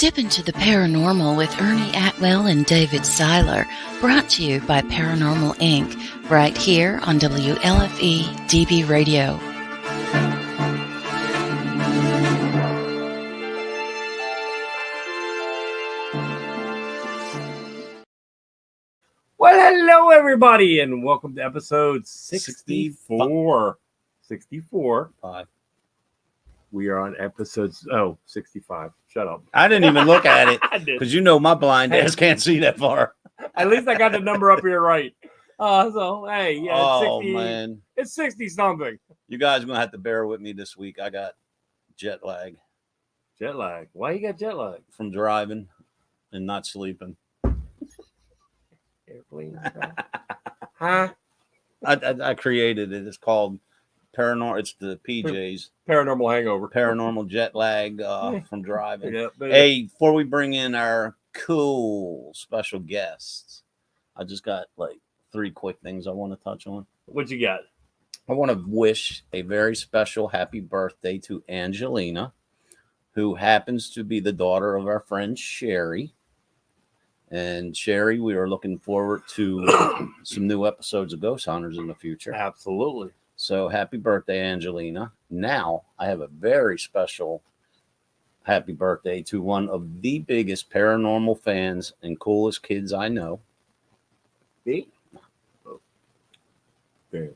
Step into the paranormal with Ernie Atwell and David Seiler, brought to you by Paranormal Inc., right here on WLFE DB Radio. Well, hello, everybody, and welcome to episode 64. 64. We are on episode 65. Shut up. I didn't even look at it because you know my blind ass can't see that far. At least I got the number up here right. So, hey, yeah, it's 60, man. It's 60 something. You guys are going to have to bear with me this week. I got jet lag. Jet lag? Why you got jet lag? From driving and not sleeping. Airplane. Huh? I created it. It's called Paranormal. It's the PJs. Paranormal hangover. Paranormal jet lag from driving. Yeah, hey, before we bring in our cool special guests, I just got like 3 quick things I want to touch on. What you got? I want to wish a very special happy birthday to Angelina, who happens to be the daughter of our friend Sherry. And Sherry, we are looking forward to some new episodes of Ghost Hunters in the future. Absolutely. So happy birthday, Angelina. Now I have a very special happy birthday to one of the biggest paranormal fans and coolest kids I know. Me? Okay.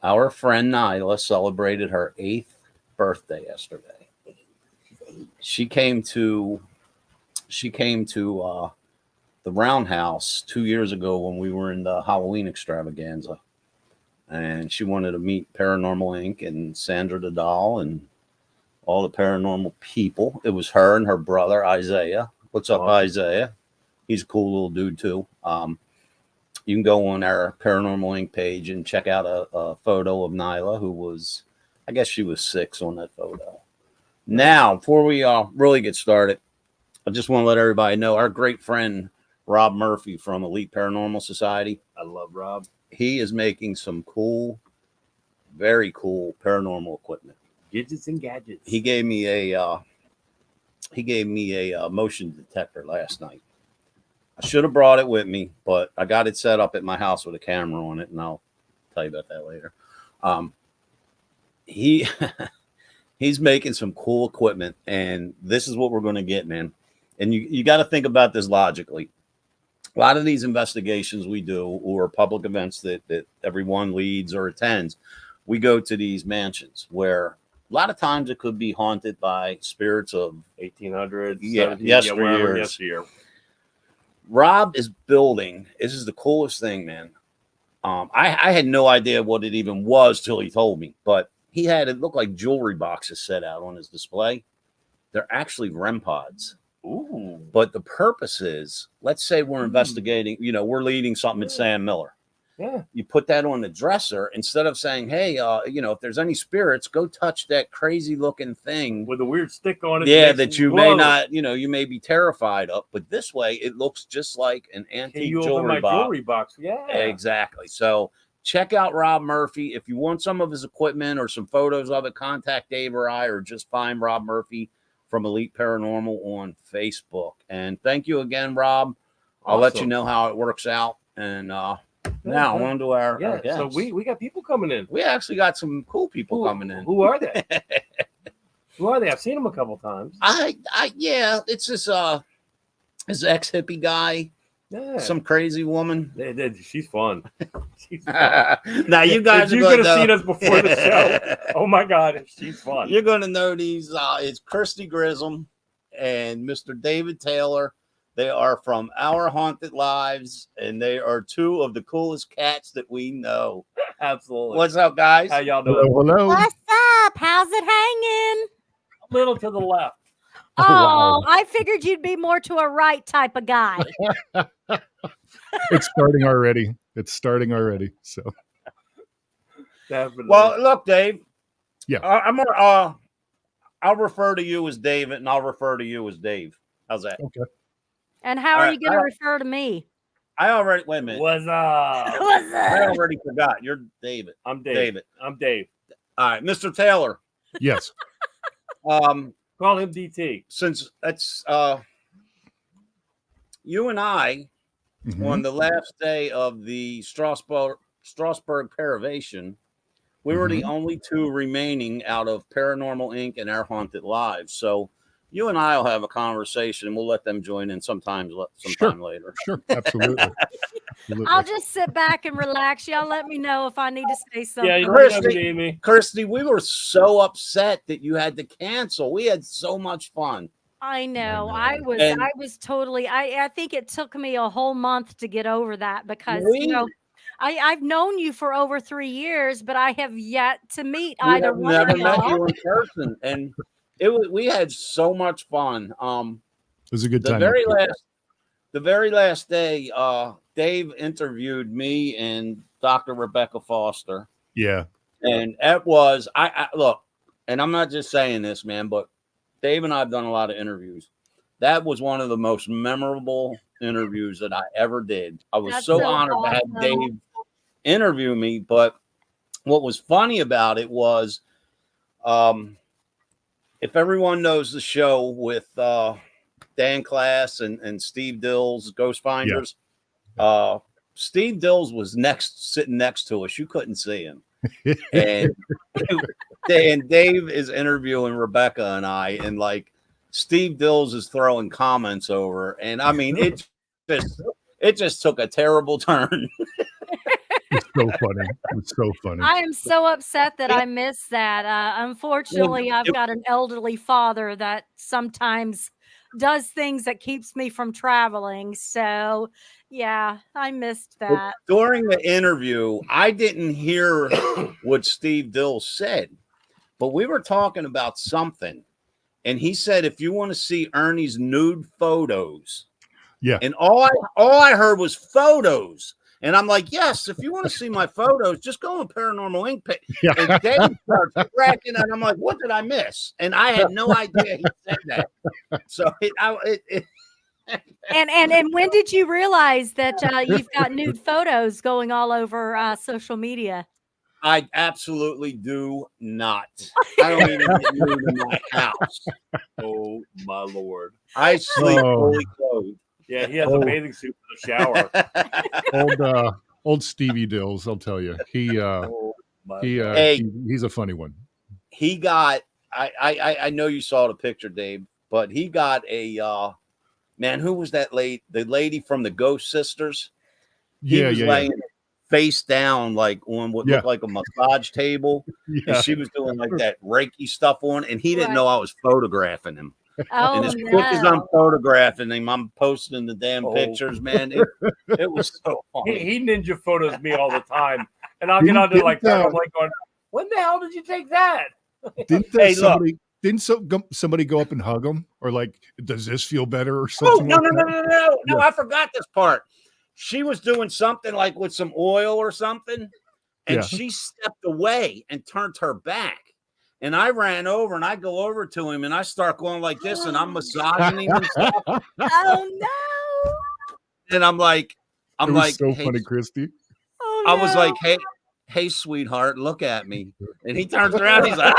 Our friend Nyla celebrated her 8th birthday yesterday. She came to the Roundhouse 2 years ago when we were in the Halloween extravaganza. And she wanted to meet Paranormal Inc. and Sandra the Doll and all the paranormal people. It was her and her brother, Isaiah. What's up, Isaiah? He's a cool little dude, too. You can go on our Paranormal Inc. page and check out a photo of Nyla, who was, I guess she was 6 on that photo. Now, before we really get started, I just want to let everybody know our great friend, Rob Murphy from Elite Paranormal Society. I love Rob. He is making some cool, very cool paranormal equipment. Gadgets and gadgets. He gave me a motion detector last night. I should have brought it with me, but I got it set up at my house with a camera on it, and I'll tell you about that later. He's making some cool equipment, and this is what we're going to get, man. And you got to think about this logically. A lot of these investigations we do, or public events that everyone leads or attends, we go to these mansions where a lot of times it could be haunted by spirits of 1800s, yesteryear. Rob is building. This is the coolest thing, man. I had no idea what it even was till he told me, but he had it look like jewelry boxes set out on his display. They're actually REM pods. Ooh. But the purpose is, let's say we're investigating, we're leading something at Sam Miller. Yeah. You put that on the dresser instead of saying, hey, if there's any spirits, go touch that crazy looking thing with a weird stick on it. Yeah, that you may not, you may be terrified of. But this way, it looks just like an antique jewelry box. Yeah, exactly. So check out Rob Murphy. If you want some of his equipment or some photos of it, contact Dave or I, or just find Rob Murphy from Elite Paranormal on Facebook. And thank you again, Rob. I'll let you know how it works out. And now on to our guests. So we got people coming in. We actually got some cool people coming in. Who are they? Who are they? I've seen them a couple times. It's this ex-hippie guy. Yeah. Some crazy woman. She's fun. She's fun. Now you guys, you could have seen us before the show. Oh my God, she's fun. You're going to know these. It's Kristi Grissom and Mr. David Taylor. They are from Our Haunted Lives, and they are 2 of the coolest cats that we know. Absolutely. What's up, guys? How y'all doing? Hello. What's up? How's it hanging? A little to the left. Oh, I figured you'd be more to a right type of guy. It's starting already. So, definitely. Well, look, Dave. Yeah. I'll refer to you as David, and I'll refer to you as Dave. How's that? Okay. And how are you going to refer to me? Wait a minute. What's up? What's up? I already forgot. You're David. I'm Dave. I'm Dave. All right, Mr. Taylor. Yes. Call him DT. Since that's you and I Mhm. on the last day of the Strasbourg Paravation, we were the only two remaining out of Paranormal Inc. and Our Haunted Lives. So you and I will have a conversation, and we'll let them join in sometime later. Sure, absolutely. Absolutely. I'll just sit back and relax. Y'all let me know if I need to say something. Yeah, you Kristi, don't need me. Kristi, we were so upset that you had to cancel. We had so much fun. I know. I I know. was And- I was totally I think it took me a whole month to get over that because I've known you for over 3 years, but I have yet to meet We either have one never of met y'all. you in person, and we had so much fun. It was a good The time. very last day, Dave interviewed me and Dr. Rebecca Foster. Yeah. And that was I look, and I'm not just saying this, man, but Dave and I have done a lot of interviews. That was one of the most memorable interviews that I ever did. I was That's so so honored to have awesome. Dave interview me. But what was funny about it was, if everyone knows the show with Dan Class and Steve Dills, Ghost Finders, Steve Dills was sitting next to us. You couldn't see him. And Dave is interviewing Rebecca and I, and like Steve Dills is throwing comments over, and I mean it just took a terrible turn. It's so funny. It's so funny. I am so upset that I missed that. Unfortunately, I've got an elderly father that sometimes does things that keeps me from traveling. So, yeah, I missed that. During the interview, I didn't hear what Steve Dills said, but we were talking about something, and he said, "If you want to see Ernie's nude photos," and all I heard was photos. And I'm like, yes, if you want to see my photos, just go on Paranormal Inc. page. And Dave starts cracking, and I'm like, what did I miss? And I had no idea he said that. So And when did you realize that you've got nude photos going all over social media? I absolutely do not. I don't even get nude in my house. Oh my Lord! I sleep fully clothed. Yeah, he has a bathing suit for the shower. Old Stevie Dills, I'll tell you. He's a funny one. He got I know you saw the picture, Dave, but he got a man, who was that lady? The lady from the Ghost Sisters. He was laying face down, like on what looked like a massage table. And she was doing like that Reiki stuff on, and he didn't know I was photographing him. And as quick as I'm photographing him, I'm posting the damn pictures, man. It was so funny. He ninja photos me all the time. And I'll get on there like that. I'm like going, when the hell did you take that? Didn't somebody go up and hug him? Or like, does this feel better or something? No, I forgot this part. She was doing something like with some oil or something, and she stepped away and turned her back. And I ran over, and I go over to him, and I start going like this, and I'm massaging him and stuff. Oh no! And I'm like, so hey, funny, Kristi. Oh, I was like, hey, sweetheart, look at me. And he turns around, he's like,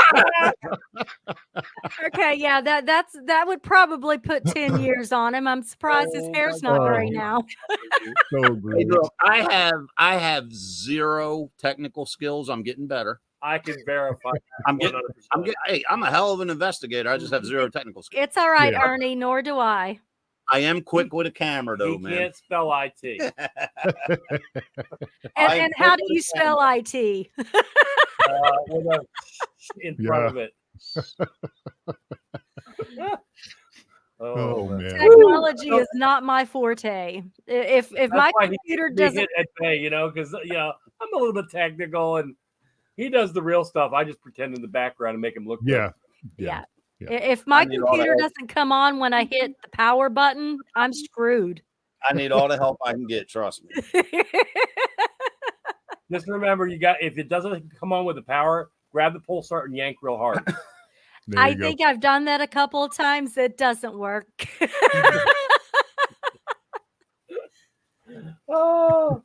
okay, yeah, that would probably put 10 years on him. I'm surprised his hair's not gray now. So hey, look, I have zero technical skills. I'm getting better. I can verify. I'm a hell of an investigator. I just have zero technical skills. It's all right, Ernie. Nor do I. I am quick with a camera, though, man. He can't spell IT. and how do you spell IT? With a in front of it. Oh man. Technology is not my forte. If my computer doesn't hit at bay, because I'm a little bit technical, and he does the real stuff. I just pretend in the background and make him look good. Yeah. If my computer doesn't come on when I hit the power button, I'm screwed. I need all the help I can get. Trust me. Just remember, if it doesn't come on with the power, grab the pull start and yank real hard. I think I've done that a couple of times. It doesn't work. Oh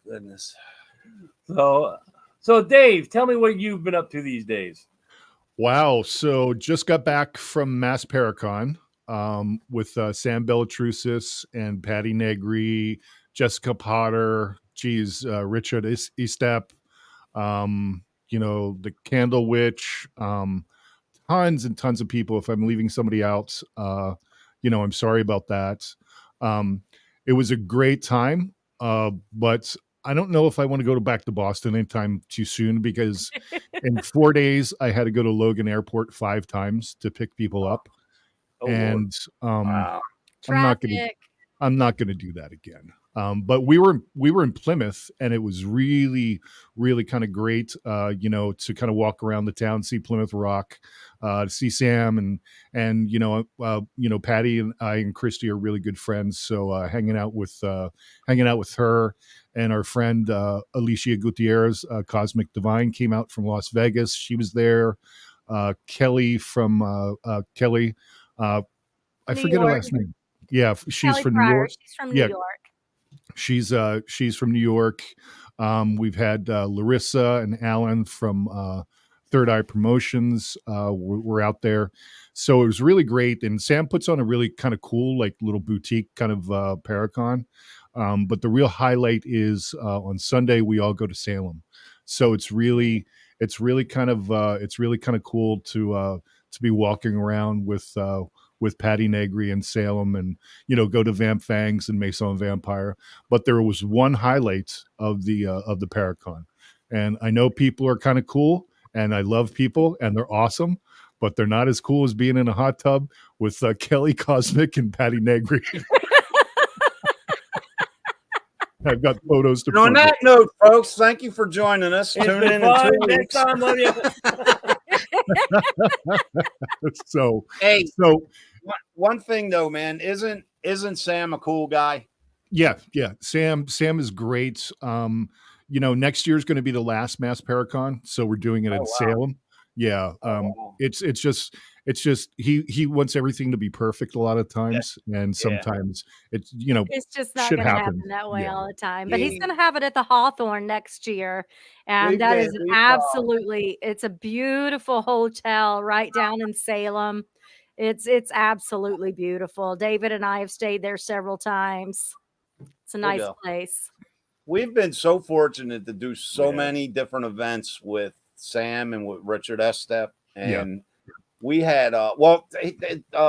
goodness. So Dave, tell me what you've been up to these days. Wow. So just got back from Mass Paracon with Sam Bellatrusis and Patty Negri, Jessica Potter, Richard Estep, the Candle Witch, tons and tons of people. If I'm leaving somebody out, I'm sorry about that. It was a great time, but I don't know if I want to go back to Boston anytime too soon because in 4 days I had to go to Logan Airport 5 times to pick people up, and Wow. I'm not gonna do that again. But we were in Plymouth, and it was really, really kind of great, to kind of walk around the town, see Plymouth Rock, see Sam, and Patty and I and Kristi are really good friends. So hanging out with her and our friend Alicia Gutierrez, Cosmic Divine, came out from Las Vegas. She was there. Kelly from Kelly. I forget her last name. Yeah, she's Kelly from Pryor. New York. She's from New York. She's from New York. We've had Larissa and Alan from Third Eye Promotions. We're out there, so it was really great. And Sam puts on a really kind of cool, like little boutique kind of Paracon. But the real highlight is on Sunday we all go to Salem. So it's really kind of cool to be walking around with Patty Negri and Salem, and go to Vamp Fangs and Maison Vampire. But there was one highlight of the Paracon, and I know people are kind of cool, and I love people, and they're awesome, but they're not as cool as being in a hot tub with Kelly, Cosmic, and Patty Negri. I've got photos to. On that note, folks, thank you for joining us. Tune in 2 weeks. Next time, love you. So one thing though, man, isn't Sam a cool guy? Yeah. Sam is great. Next year is going to be the last Mass Paracon, so we're doing it in Salem. Yeah. It's just he wants everything to be perfect a lot of times, and sometimes it's just not going to happen that way all the time. But he's going to have it at the Hawthorne next year, and that is it's a beautiful hotel right down in Salem. It's absolutely beautiful. David and I have stayed there several times. It's a nice place. We've been so fortunate to do so many different events with Sam and with Richard Estep, and we had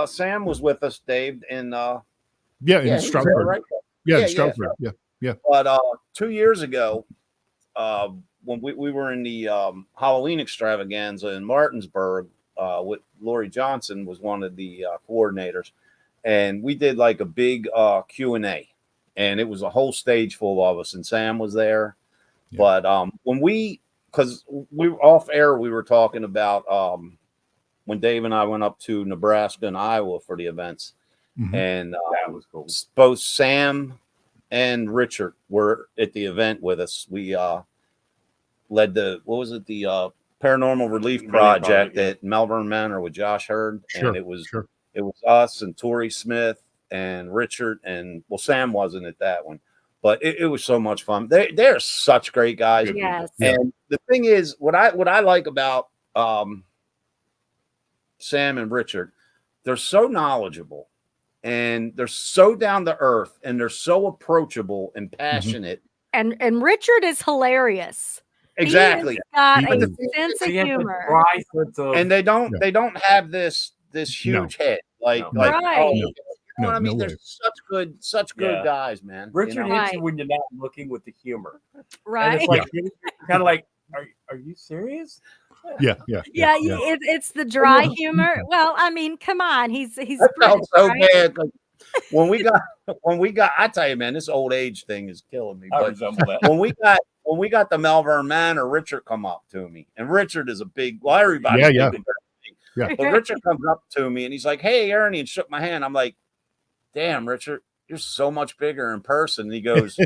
Sam was with us, Dave, in Stroudsburg. Right? Stroudsburg. Yeah. But 2 years ago, when we were in the Halloween extravaganza in Martinsburg, with Lori Johnson was one of the coordinators, and we did like a big Q&A, and it was a whole stage full of us, and Sam was there. But because we were off air, we were talking about when Dave and I went up to Nebraska and Iowa for the events, and that was cool. Both Sam and Richard were at the event with us. We led the Paranormal Relief Project at Melbourne Manor with Josh Hurd, and it was us and Tori Smith and Richard, and Sam wasn't at that one, but it was so much fun. They're such great guys. Yes. And the thing is, what I like about Sam and Richard, they're so knowledgeable, and they're so down to earth, and they're so approachable and passionate. And Richard is hilarious. Exactly. He's got a sense of humor, and they don't have this huge head like right. You know what I mean? They're such good guys, man. Richard hits you when you're not looking with the humor, right? And it's like kind of like, are you serious? Yeah. It's the dry humor. Well, I mean, come on, he's felt so bad. Like, when we got, I tell you, man, this old age thing is killing me. But when we got the Malvern Manor, Richard come up to me, and Richard is a big, everybody. But Richard comes up to me and he's like, "Hey, Ernie," and shook my hand. I'm like, "Damn, Richard, you're so much bigger in person." And he goes,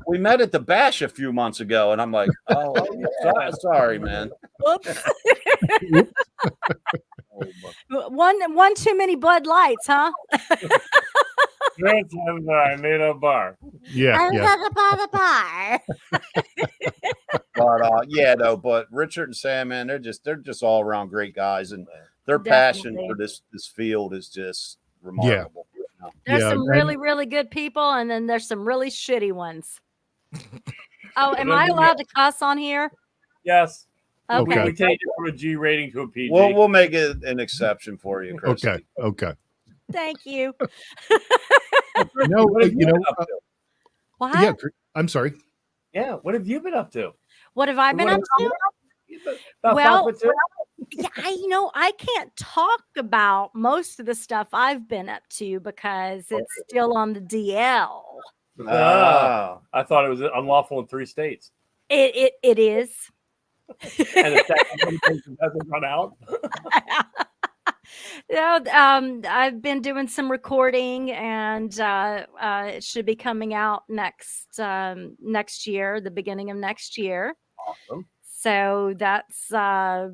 "We met at the Bash a few months ago," and I'm like, "Oh, sorry, man." Whoops. One too many Bud Lights, huh? I made a bar. I was at the bar. But yeah, though. But Richard and Sam, man, they're just all around great guys, and their passion Definitely. for this field is just remarkable. There's Yeah, some and- really, really good people, and then there's some really shitty ones. Oh, am Well, I then, allowed to cuss on here? Yes. Okay. We changed it from a G rating to a PG. We'll make it an exception for you, Kristi. Okay. Thank you. No, What have you you know, been up to? What? yeah. I'm sorry. Yeah, what have you been up to? What have I been up to? About Well, 5 foot 2? Yeah, I can't talk about most of the stuff I've been up to because it's still on the DL. I thought it was unlawful in 3 states. It is. And the statute of limitations hasn't run out. I've been doing some recording, and it should be coming out next year, the beginning of next year. Awesome. So that's a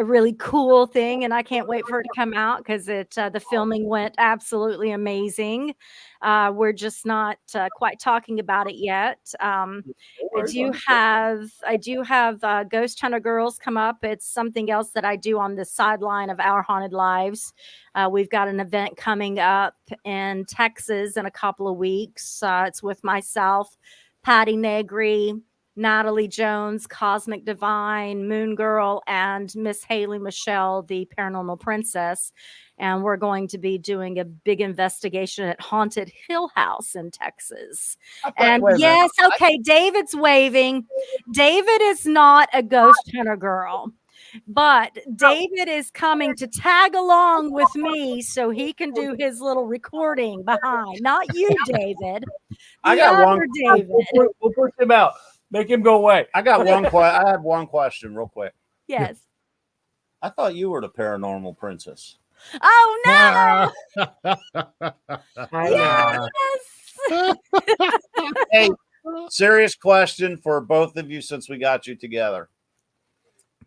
really cool thing, and I can't wait for it to come out because the filming went absolutely amazing. We're just not quite talking about it yet. I do have Ghost Hunter Girls come up. It's something else that I do on the sideline of Our Haunted Lives. We've got an event coming up in Texas in a couple of weeks. It's with myself, Patty Negri, Natalie Jones, Cosmic Divine, Moon Girl, and Miss Haley Michelle, the Paranormal Princess. And we're going to be doing a big investigation at Haunted Hill House in Texas. And yes, okay, David's waving. David is not a ghost hunter girl, but David is coming to tag along with me so he can do his little recording behind. Not you, David. I got one. David. We'll push him out. Make him go away. I got one I have one question real quick. Yes. I thought you were the paranormal princess. Oh no! Yes. Hey, serious question for both of you since we got you together.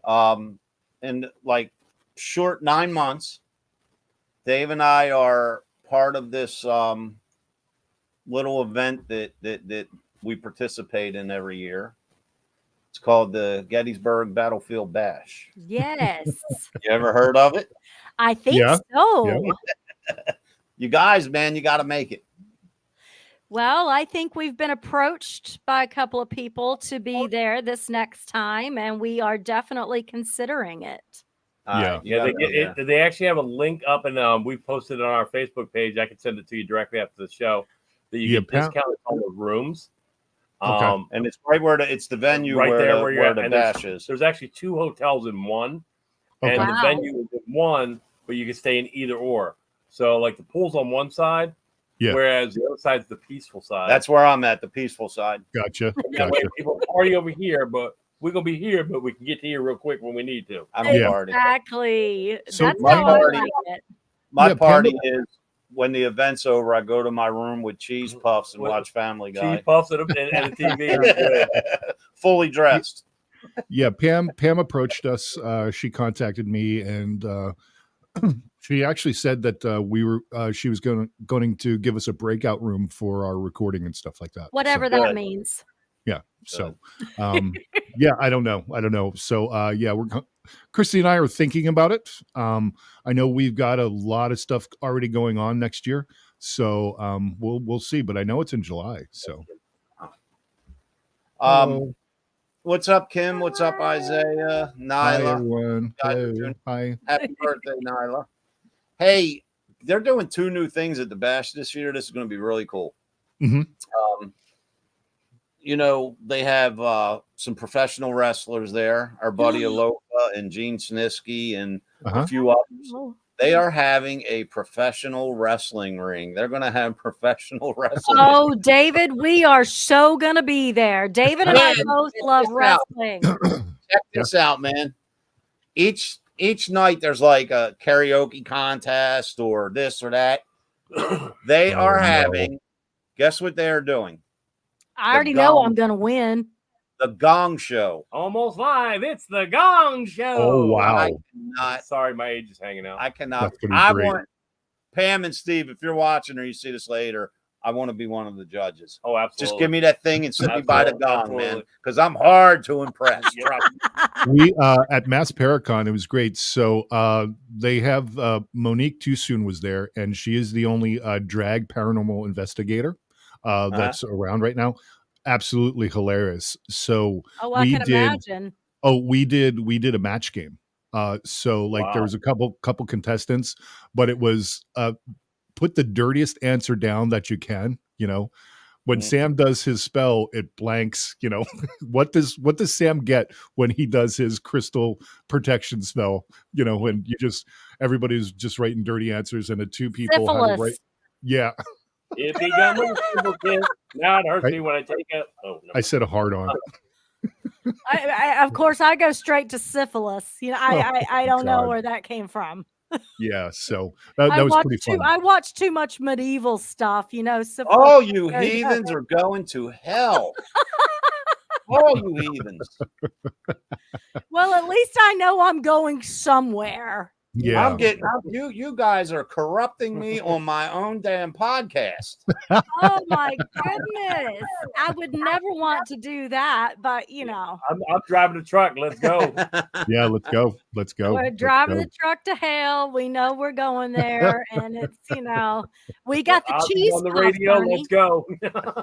In like short 9 months, Dave and I are part of this little event that we participate in every year. It's called the Gettysburg Battlefield Bash. Yes. You ever heard of it? I think Yeah. so. Yeah. You guys, man, you got to make it. Well, I think we've been approached by a couple of people to be there this next time, and we are definitely considering it. Yeah. They actually have a link up, and we posted it on our Facebook page. I can send it to you directly after the show. That you get discounted on the rooms. Okay. And it's right where it's the venue right there where the bash is. There's actually 2 hotels in one, Okay. and Wow. the venue is in one, but you can stay in either or. So like the pool's on one side, whereas the other side's the peaceful side. That's where I'm at, the peaceful side. Gotcha. That way people party over here, but we're gonna be here, but we can get to here real quick when we need to. I don't party. Exactly. So That's my how I party- like it. My Yeah, party Pamela- is when the event's over, I go to my room with cheese puffs and watch Family Guy. Cheese puffs and a TV. Fully dressed. Yeah, Pam approached us. She contacted me, and she actually said that she was going to give us a breakout room for our recording and stuff like that. Whatever So, that means. yeah. So, yeah, I don't know. So, yeah, Kristi and I are thinking about it. I know we've got a lot of stuff already going on next year, so we'll see. But I know it's in July. So, what's up, Kim? What's up, Isaiah? hi Nyla. everyone. Hello. Hi. Happy birthday, Nyla. Hey, they're doing 2 new things at the Bash this year. This is going to be really cool. Mhm. You know, they have some professional wrestlers there. Our buddy Alofa and Gene Sniski and a few others. They are having a professional wrestling ring. They're going to have professional wrestling. Oh, David, we are so going to be there. David and I both love wrestling. Check this out, man. Each night there's like a karaoke contest or this or that. They are having, guess what they are doing? I already know I'm going to win. The Gong Show. Almost live. It's the Gong Show. Oh wow. I cannot. Sorry, my age is hanging out. I cannot. That's gonna be I great. want Pam and Steve, if you're watching or you see this later, I want to be one of the judges. Oh, absolutely. Just give me that thing and sit me by the gong, man, because I'm hard to impress. We at Mass Paracon, it was great. So they have Monique Tusoon was there, and she is the only drag paranormal investigator that's around right now. Absolutely hilarious. So I can imagine. We did a match game. So like there was a couple contestants, but it was put the dirtiest answer down that you can, when Sam does his spell, it blanks, what does Sam get when he does his crystal protection spell, when everybody's just writing dirty answers and the two people had to write. Yeah. If he got my simple kid, now it hurts me when I take it. Oh, no. I said a hard on. Of course, I go straight to syphilis. I don't know where that came from. Yeah, so that was pretty fun. I watch too much medieval stuff, syphilis. Oh, you heathens are going to hell. Oh, you heathens. Well, at least I know I'm going somewhere. Yeah, I'm getting you guys are corrupting me on my own damn podcast. Oh my goodness. I would never want to do that, but I'm driving the truck. Let's go. Yeah, let's go. We're driving the truck to hell. We know we're going there, and it's we got the cheese on the puffs, radio. Ernie. Let's go.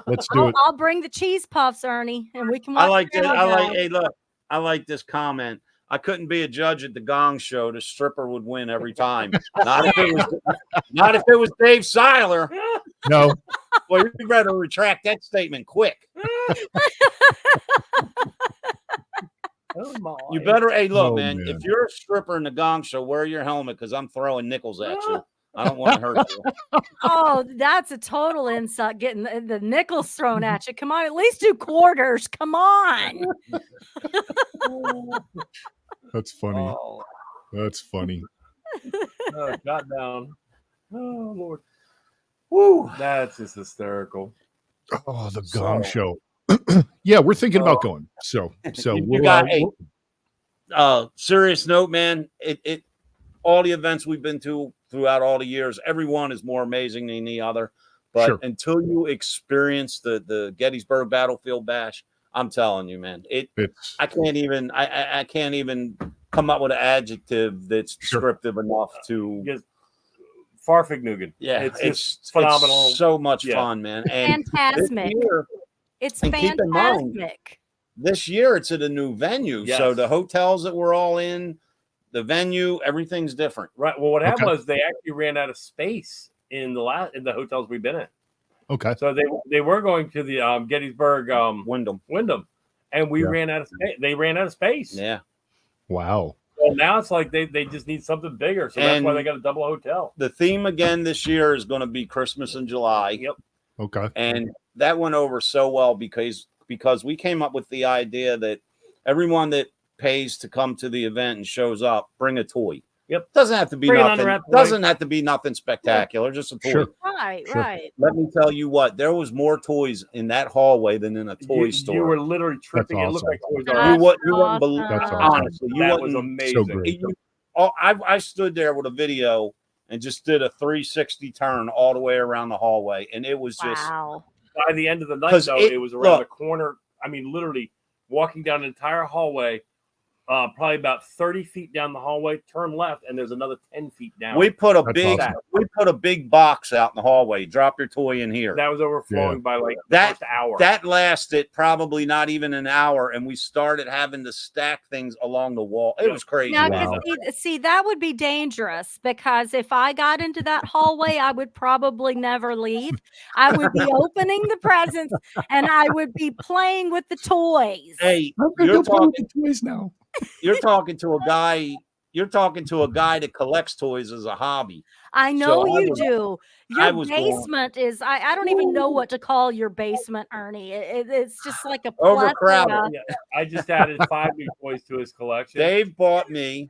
Let's do it. I'll bring the cheese puffs, Ernie, and we can watch hey, look, I like this comment. I couldn't be a judge at the Gong Show. The stripper would win every time. Not if it was Dave Seiler. No. Well, you better retract that statement quick. You better. Hey, look, man. If you're a stripper in the Gong Show, wear your helmet because I'm throwing nickels at you. I don't want to hurt you. Oh, that's a total insult, getting the nickels thrown at you. Come on, at least do quarters. Come on. That's funny. Oh. That's funny. Oh, got down. Oh, Lord. Woo. That's just hysterical. Oh, the Gong Show. Yeah, we're thinking about going. So serious note, man. It all the events we've been to throughout all the years, every one is more amazing than the other. But until you experience the Gettysburg Battlefield Bash, I'm telling you, man, I can't even come up with an adjective that's descriptive enough to Farfignugan. Yeah, it's phenomenal. It's so much fun, man. And fantastic. It's fantastic. Keep in mind, this year it's at a new venue. Yes. So the hotels that we're all in, the venue, everything's different. Right. Well, what happened was they actually ran out of space in the hotels we've been in. Okay. So they were going to the Gettysburg Wyndham, and we ran out of space. They ran out of space. Yeah. Wow. Well, now it's like they just need something bigger, so that's why they got a double hotel. The theme again this year is going to be Christmas in July. Yep. Okay. And that went over so well because we came up with the idea that everyone that pays to come to the event and shows up, bring a toy. Yep. Doesn't have to be nothing. Doesn't have to be nothing spectacular. Just a toy. Sure. Right. Let me tell you what. There was more toys in that hallway than in a toy store. You were literally tripping. That's It looked like toys. You wouldn't believe. Honestly, that was amazing. So great. I stood there with a video and just did a 360 turn all the way around the hallway, and it was just. Wow. By the end of the night, though, it was around the corner. I mean, literally walking down an entire hallway. Probably about 30 feet down the hallway, turn left, and there's another 10 feet down. We put a big box out in the hallway. Drop your toy in here. That was overflowing by like that first hour. That lasted probably not even an hour, and we started having to stack things along the wall. It was crazy. Now, see, that would be dangerous because if I got into that hallway, I would probably never leave. I would be opening the presents and I would be playing with the toys. Hey, you're talking toys now. You're talking to a guy. You're talking to a guy that collects toys as a hobby. I know you do. Your basement is, I don't even know what to call your basement, Ernie. It's just like a overcrowded. Yeah, I just added 5 new toys to his collection. Dave bought me,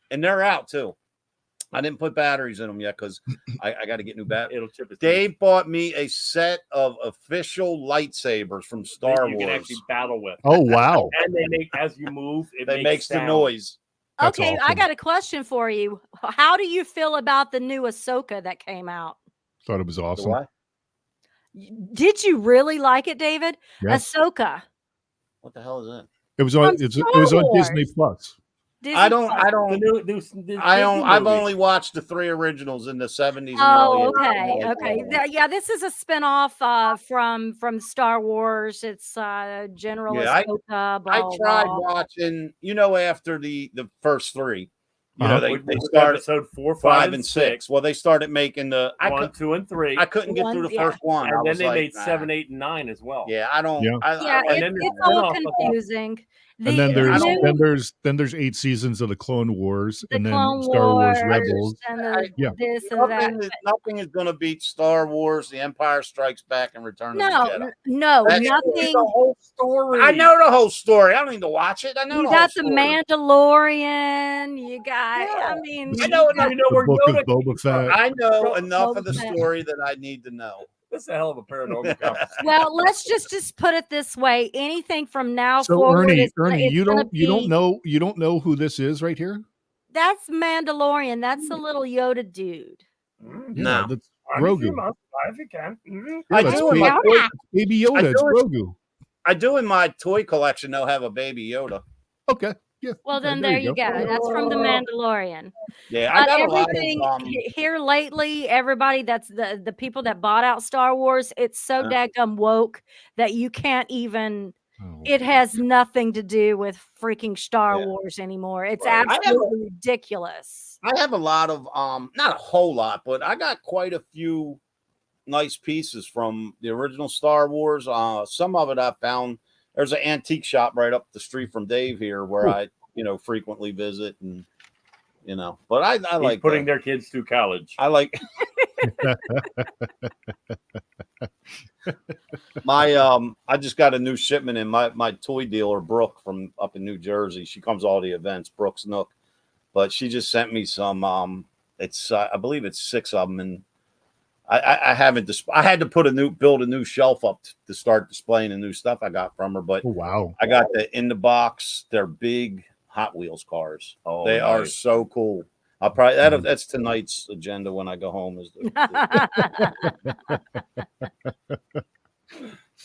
and they're out too. I didn't put batteries in them yet because I got to get new batteries. It'll chip. Dave bought me a set of official lightsabers from Star Wars. You can actually battle with. Oh, wow. And they make, as you move, it makes the noise. That's okay, awesome. I got a question for you. How do you feel about the new Ahsoka that came out? Thought it was awesome. Did you really like it, David? Yes. Ahsoka. What the hell is that? It was on. From It Star was on Wars. Disney Plus. Disney I don't. Plus. I don't. The I've Disney movie. only watched the 3 originals in the 70s. And Oh, early 80s. okay, okay. Yeah, this is a spinoff from Star Wars. It's General Yeah, Ahsoka. Blah, I blah, tried blah. watching, after the first 3, Uh-huh. they With started episode 4, 5, and 6. Well, they started making the 1, 2, and 3. I couldn't get through the first one. And I then was they like, made nah. 7, 8, and 9 as well. Yeah, I don't. Yeah. Yeah, and then it's there's all spin-off. confusing. And then there's new- then there's 8 seasons of the Clone Wars, the and then Clone Star Wars Wars Rebels. and the Yeah. this and that. Nothing is going to beat Star Wars, The Empire Strikes Back, and Return of the No, Jedi. no, That's nothing. The whole story. I know the whole story. I don't need to watch it. I know You the got whole the story. Mandalorian. You got. Yeah. I mean, I know. You know The where Book of Yoda Boba Fett. I know Boba enough of the Fett. story that I need to know. That's a hell of a paranormal conversation. well, let's just put it this way: anything from now So forward, Ernie, it's you gonna don't know who this is right here? That's Mandalorian. That's the little Yoda dude. No. That's If you Grogu. must, if you can. Yeah, I that's do in my toy, Baby Yoda. It's Grogu. I do in my toy collection though have a baby Yoda. Okay. Yeah. Well, okay, then there you go. That's from the Mandalorian. Yeah, I got a lot Everything of here lately, everybody that's the people that bought out Star Wars, it's so daggum woke that you can't even. Oh. It has nothing to do with freaking Star Wars anymore. It's Right. absolutely ridiculous. I have a lot of not a whole lot, but I got quite a few nice pieces from the original Star Wars. Some of it I found. There's an antique shop right up the street from Dave here where I, frequently visit, and but I like putting their kids through college. I like my I just got a new shipment in my toy dealer Brooke from up in New Jersey. She comes to all the events, Brooks Nook, but she just sent me some. It's I believe it's 6 of them, and I haven't. I had to build a new shelf up to start displaying the new stuff I got from her. But Oh, wow. I got the in the box. They're big Hot Wheels cars. Oh, They are nice. so cool. I'll probably that's tonight's agenda when I go home. Is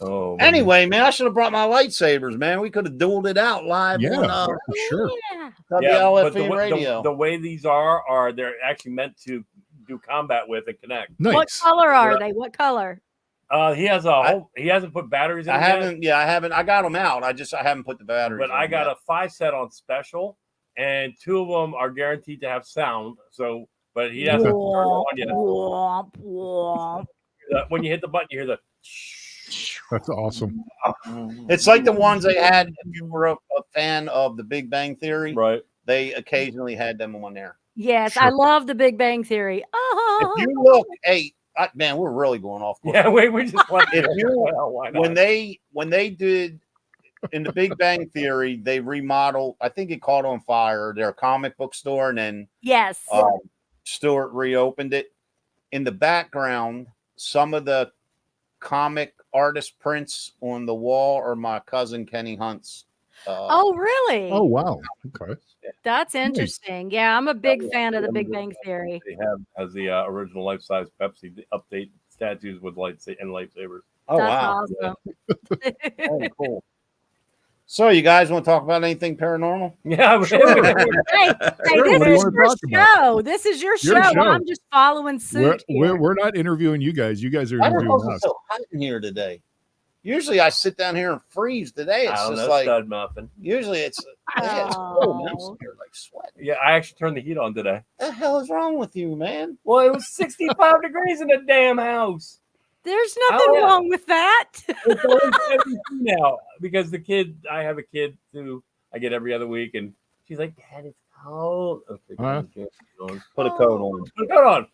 Oh, anyway, man, I should have brought my lightsabers. Man, we could have dueled it out live Yeah, on for sure. Yeah. but WLFE radio. The way these are they're actually meant to do combat with and connect. Nice. What color are they? What color? He has he hasn't put batteries in. I it haven't. Yeah, I haven't. I got them out. I haven't put the batteries. But I in got yet. a 5 set on special, and 2 of them are guaranteed to have sound. So, but he hasn't turned it on yet. Womp, womp. When you hit the button, you hear the. That's awesome. It's like the ones they had. If you were a fan of The Big Bang Theory, Right. they occasionally had them on there. Yes, Sure. I love the Big Bang Theory. Oh, If you look, man, we're really going off course. Yeah, we just like If you- well, why not? when they did in The Big Bang Theory, they remodeled. I think it caught on fire their comic book store, and then yes. Stewart reopened it. In the background, some of the comic artist prints on the wall are my cousin Kenny Hunt's. Oh, really? Oh, wow. Okay. That's interesting. Yeah, I'm a big fan of the Big Bang Theory. They have as the original life-size Pepsi update statues with lightsabers. Oh, That's wow. awesome. Oh, cool. So, you guys want to talk about anything paranormal? Yeah, Hey, Sure, this what do you is wanna your talk about? show. This is your Your show. show. I'm just following suit. here. We're not interviewing you guys. You guys are I don't know interviewing if us. it's so hot in here today. Usually I sit down here and freeze. Today it's I don't just know, like stud muffin. usually it's cold. Man. I'm Oh. sitting here like sweating. Yeah, I actually turned the heat on today. What the hell is wrong with you, man? Well, it was 65 degrees in the damn house. There's nothing Oh, yeah. wrong with that. It's only 72 now because I have a kid who I get every other week, and she's like, "Dad, it's cold." Okay, Put a coat on. put a coat on.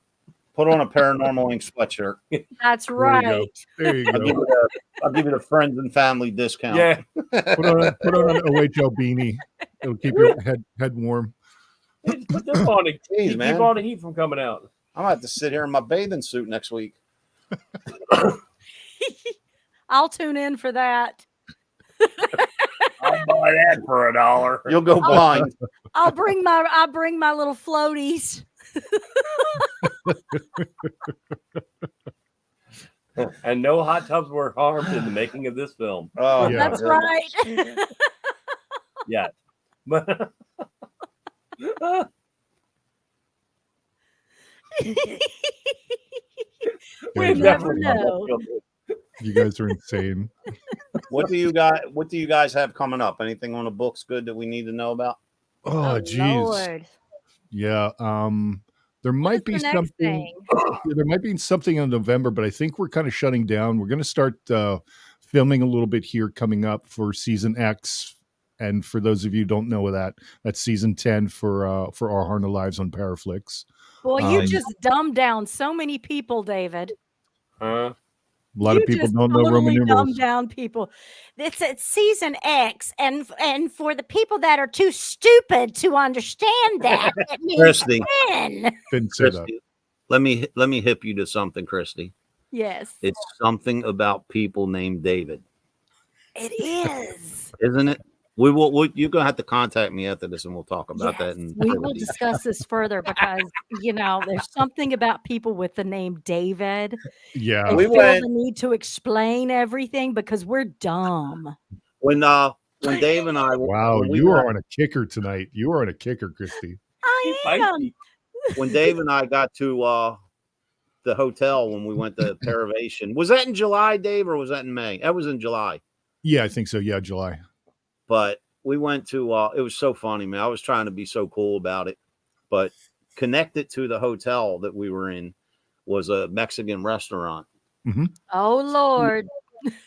Put on a Paranormal Ink sweatshirt. That's There you go. right. There you I'll give go. it I'll give it a friends and family discount. Yeah, Put on an OHL beanie. It'll keep your head warm. just put this on to Jeez, keep man. all the heat from coming out. I'm gonna have to sit here in my bathing suit next week. I'll tune in for that. I'll buy that for $1. You'll go blind. I'll bring my little floaties. And no hot tubs were harmed in the making of this film. Oh, Yeah. That's right. Yeah. But we You definitely know. You guys are insane. What do you guys have coming up? Anything on the books good that we need to know about? Oh, geez. Lord. Yeah. There might What's be the next something. thing? There might be something in November, but I think we're kind of shutting down. We're going to start filming a little bit here coming up for season X. And for those of you who don't know that's season 10 for Our Harna Lives on ParaFlixx. Boy, you just dumbed down so many people, David. Huh? A lot of people don't know Roman numerals. Dumb down people. It's season X, and for the people that are too stupid to understand that, it means Kristi. 10. Didn't say that. Kristi, let me hip you to something, Kristi. Yes, It's something about people named David, it is. isn't it? We will. You're gonna have to contact me after this, and we'll talk about that. Yes, And we will discuss this further because there's something about people with the name David. Yeah. I We feel went- the need to explain everything because we're dumb. when Dave and I, Wow, when we you were- are on a kicker tonight. You are on a kicker, Kristi. I am. when Dave and I got to the hotel when we went to Paravation. Was that in July, Dave, or was that in May? That was in July. Yeah, I think so. Yeah, July. But we went to it was so funny, man. I was trying to be so cool about it, but connected to the hotel that we were in was a Mexican restaurant. Oh Lord.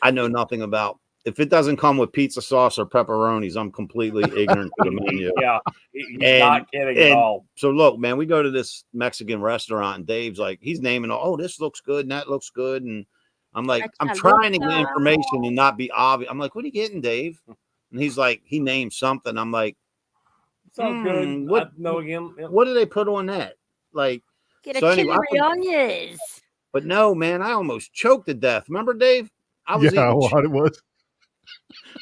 I know nothing about. If it doesn't come with pizza sauce or pepperonis, I'm completely ignorant to the menu. Yeah, he's not kidding at all. So look, man, we go to this Mexican restaurant, and Dave's like, he's naming, oh, this looks good, and that looks good, and I'm like, I'm trying to get information and not be obvious. I'm like, what are you getting, Dave? And he's like, he named something. I'm like, Sounds good. what- I know him. Yeah. what do they put on that? Like, Get a So anyway, chili onions. but no, man, I almost choked to death. Remember, Dave? I was Yeah, eating what it was.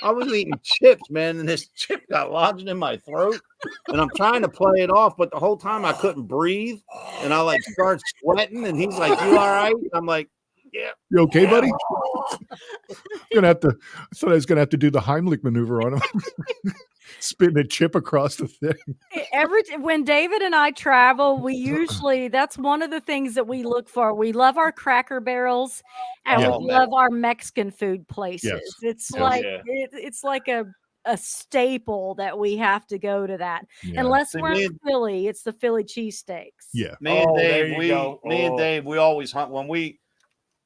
I was eating chips, man, and this chip got lodged in my throat. And I'm trying to play it off, but the whole time I couldn't breathe. And I like start sweating, and he's like, "You all right?" I'm like, "Yeah." You okay, buddy? Gonna have to. I thought I was gonna have to do the Heimlich maneuver on him, spitting a chip across the thing. When David and I travel, we usually that's one of the things that we look for. We love our Cracker Barrels and Oh, we man. love our Mexican food places. Yes. It's Yes. like Yeah. it's like a staple that we have to go to that. Yeah. Unless See, we're me in Philly, it's the Philly cheesesteaks. Yeah. Me and Oh, there Dave, you go. we always hunt when we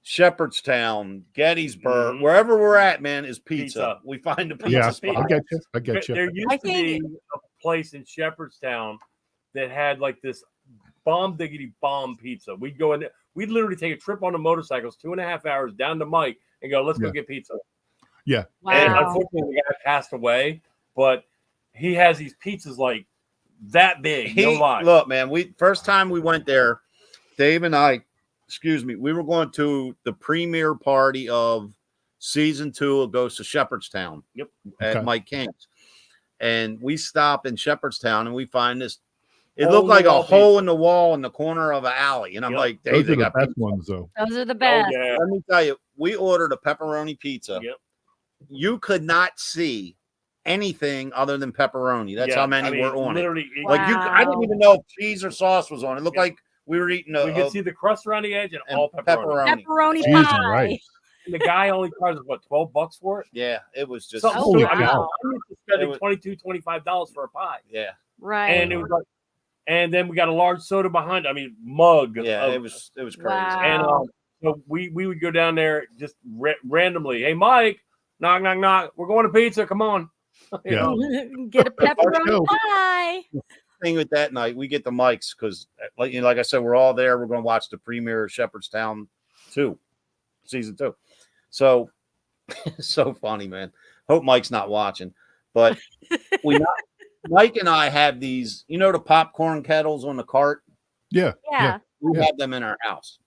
Shepherdstown, Gettysburg, Mhm. wherever we're at, man, is pizza. Pizza. We find a pizza Yeah. spot. I get you. I get you. There used I to be a place in Shepherdstown that had like this bomb diggity bomb pizza. We'd go in there. We'd literally take a trip on the motorcycles, 2.5 hours down to Mike and go, let's go Yeah. get pizza. Yeah. And Wow. unfortunately, the guy passed away, but he has these pizzas like that big. No lie. Look, man, first time we went there, Dave and I, we were going to the premiere party of season 2 of Ghosts of Shepherdstown. Yep. At Okay. Mike King's. And we stop in Shepherdstown and we find this. It Hole looked in the like a wall hole pizza. in the wall in the corner of an alley. And I'm Yep. like, Dave, Those they are the got best pizza. ones, though. Those are the Oh, best. yeah. Let me tell you, we ordered a pepperoni pizza. Yep. You could not see anything other than pepperoni. That's Yeah, how many I mean, were on it. literally, Like I didn't Wow. even know if cheese or sauce was on it. It looked Yeah. like we were eating we could see the crust around the edge and and all pepperoni. Pepperoni Jesus pie. Christ. And the guy only charges what, $12 for it? Yeah, it was just Something Oh, so, wow. I mean, I'm used to spending It was- $22-25 for a pie. yeah. Right. And it was like, and then we got a large soda behind. I mean, mug. Yeah, of- it was crazy. Wow. And so we would go down there just randomly. Hey, Mike, knock, knock, knock. We're going to pizza. Come on. You Yeah. know? Get a go. pepperoni pie. Thing with that night, we get the mics because, like I said, we're all there. We're going to watch the premiere of Shepherdstown 2, season 2. So, so funny, man. Hope Mike's not watching, but Mike and I have these, the popcorn kettles on the cart. Yeah. Yeah. We Yeah. have them in our house,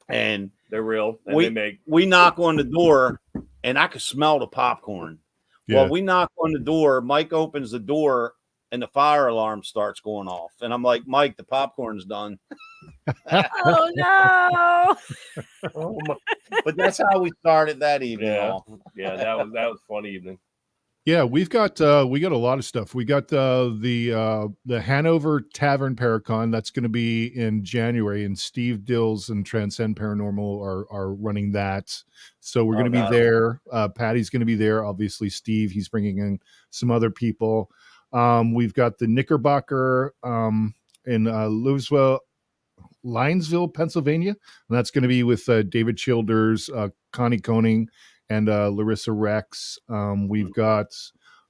and They're real. And We- they make. we knock on the door, and I could smell the popcorn. Yeah. Well, we knock on the door. Mike opens the door, and the fire alarm starts going off. And I'm like, Mike, the popcorn's done. Oh no! Oh my. But that's how we started that evening Yeah, off. yeah, that was a fun evening. Yeah, we got a lot of stuff. We got the Hanover Tavern Paracon that's going to be in January, and Steve Dills and Transcend Paranormal are running that. So we're going to be there. Patty's going to be there. Obviously, Steve, he's bringing in some other people. We've got the Knickerbocker in Linesville, Pennsylvania, and that's going to be with David Childers, Connie Koning, and Larissa Rex. We've got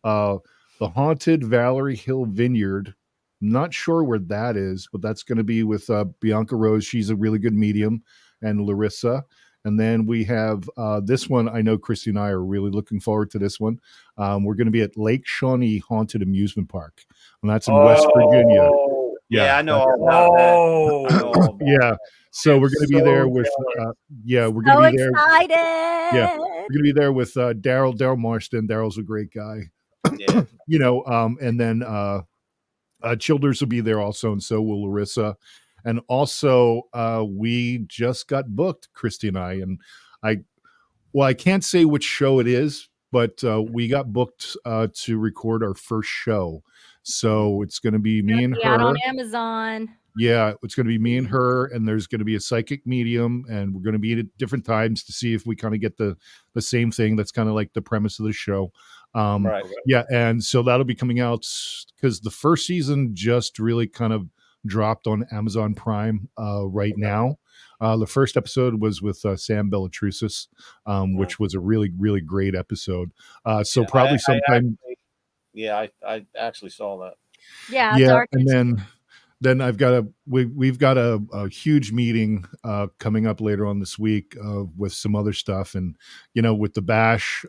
the Haunted Valerie Hill Vineyard. Not sure where that is, but that's going to be with Bianca Rose. She's a really good medium, and Larissa. And then we have this one. I know Kristi and I are really looking forward to this one. We're going to be at Lake Shawnee Haunted Amusement Park, and that's in West Virginia. Yeah, I know all about that. Yeah. So we're going to be there with, we're going to be there. Excited. Yeah, we're going to be there with Daryl Marston. Daryl's a great guy. Yeah. And then Childers will be there also, and so will Larissa. And also, we just got booked, Kristi and I can't say which show it is, but we got booked to record our first show. So it's going to be me and her. Out on Amazon. Yeah, it's going to be me and her, and there's going to be a psychic medium, and we're going to be at different times to see if we kind of get the same thing. That's kind of like the premise of the show. Right. Yeah, and so that'll be coming out because the first season just really kind of dropped on Amazon Prime right now. The first episode was with Sam Bellatrusis, which was a really, really great episode. So probably sometime. I actually saw that. Yeah. Yeah, and then I've got we've got a huge meeting coming up later on this week with some other stuff, and with the bash.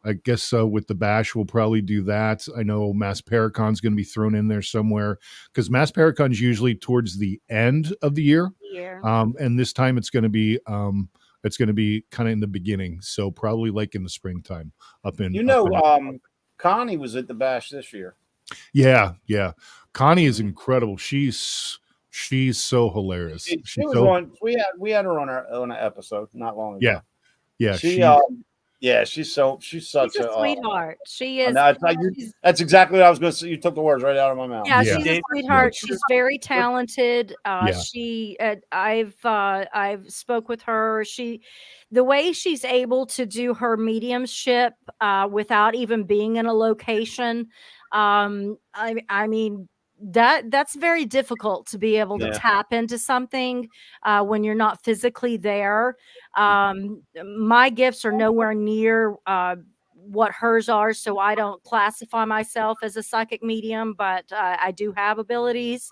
I guess with the bash, we'll probably do that. I know Mass Paracon's going to be thrown in there somewhere because Mass Paracon's usually towards the end of the year. And this time it's going to be kind of in the beginning. So probably like in the springtime up in, Connie was at the bash this year. Yeah. Connie is incredible. She's so hilarious. She was on. We had her on an episode not long ago. Yeah. She's such a sweetheart. She is. That's exactly what I was going to say. You took the words right out of my mouth. Yeah, she's a sweetheart. She's very talented. I've spoke with her. The way she's able to do her mediumship without even being in a location. I mean, that's very difficult to be able to tap into something when you're not physically there. My gifts are nowhere near what hers are, so I don't classify myself as a psychic medium, but I do have abilities.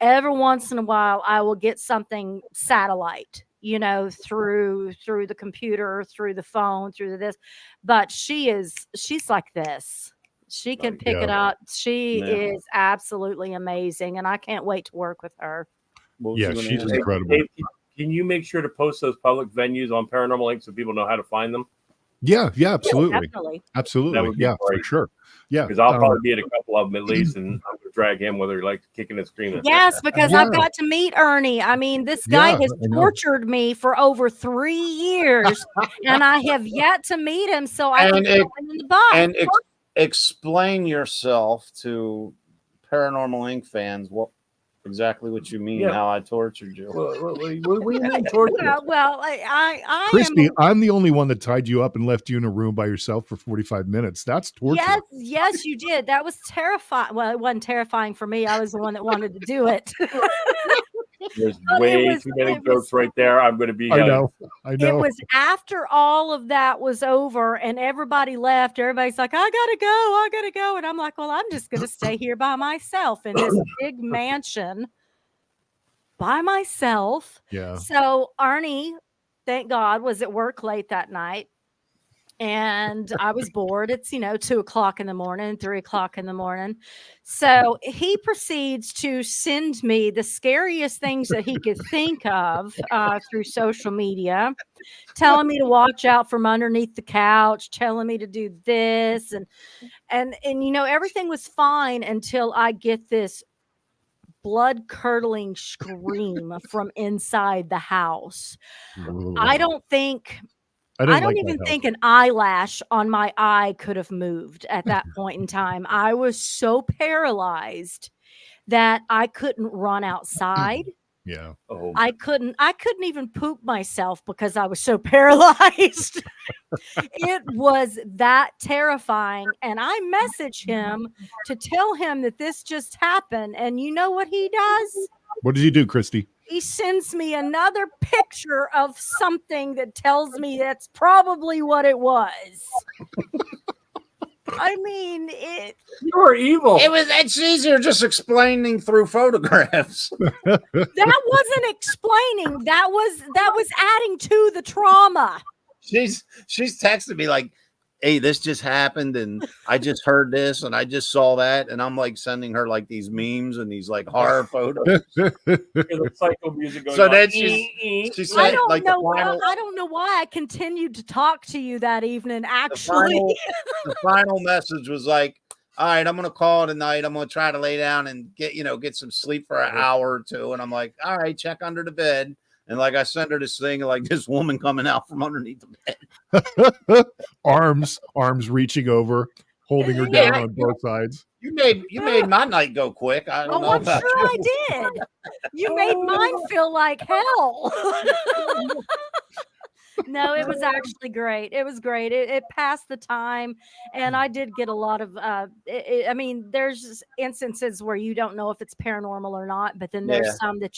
Every once in a while, I will get something satellite, through the computer, through the phone, through this. But she's like this. She can pick it up. She is absolutely amazing, and I can't wait to work with her. Well, she's incredible. Dave, can you make sure to post those public venues on Paranormal Inc. so people know how to find them? Yeah, absolutely. Definitely. That would be great. For sure. Yeah. Because I'll probably be at a couple of them at least, and I'm going to drag him whether he likes kicking and screaming. Yes, because I've got to meet Ernie. I mean, this guy has tortured me for over 3 years, and I have yet to meet him, so I can go in the box. And explain yourself to Paranormal Inc. fans exactly what you mean, how I tortured you. What do you mean torture? Well, I Kristi, I'm the only one that tied you up and left you in a room by yourself for 45 minutes. That's torture. Yes, you did. That was terrifying. Well, it wasn't terrifying for me. I was the one that wanted to do it. There's way too many jokes right there. I'm going to be. I know. It was after all of that was over and everybody left. Everybody's like, I gotta go. And I'm like, well, I'm just going to stay here by myself in this big mansion by myself. Yeah. So Arnie, thank God, was at work late that night. and I was bored. It's, 2:00 in the morning, 3:00 in the morning. So he proceeds to send me the scariest things that he could think of through social media, telling me to watch out from underneath the couch, telling me to do this. And everything was fine until I get this blood curdling scream from inside the house. I don't even think an eyelash on my eye could have moved at that point in time. I was so paralyzed that I couldn't run outside. Yeah. Oh, I couldn't even poop myself because I was so paralyzed. It was that terrifying. And I messaged him to tell him that this just happened. And you know what he does? What did you do, Kristi? He sends me another picture of something that tells me that's probably what it was. I mean, you're evil. It's easier just explaining through photographs. That wasn't explaining. That was adding to the trauma. She's texting me like, hey, this just happened, and I just heard this, and I just saw that, and I'm like sending her like these memes and these like horror photos. The psycho music going So on. then she said, I don't like know. the I don't know why I continued to talk to you that evening. Actually, the final message was like, all right, I'm gonna call tonight. I'm gonna try to lay down and get some sleep for an hour or two. And I'm like, all right, check under the bed. And like I sent her this thing, like this woman coming out from underneath the bed. arms reaching over, holding her down on both sides. You made my night go quick. I don't know I'm about sure I did. You made mine feel like hell. No, it was actually great. It was great. It passed the time, and I did get a lot of. I mean, there's instances where you don't know if it's paranormal or not, but then there's some that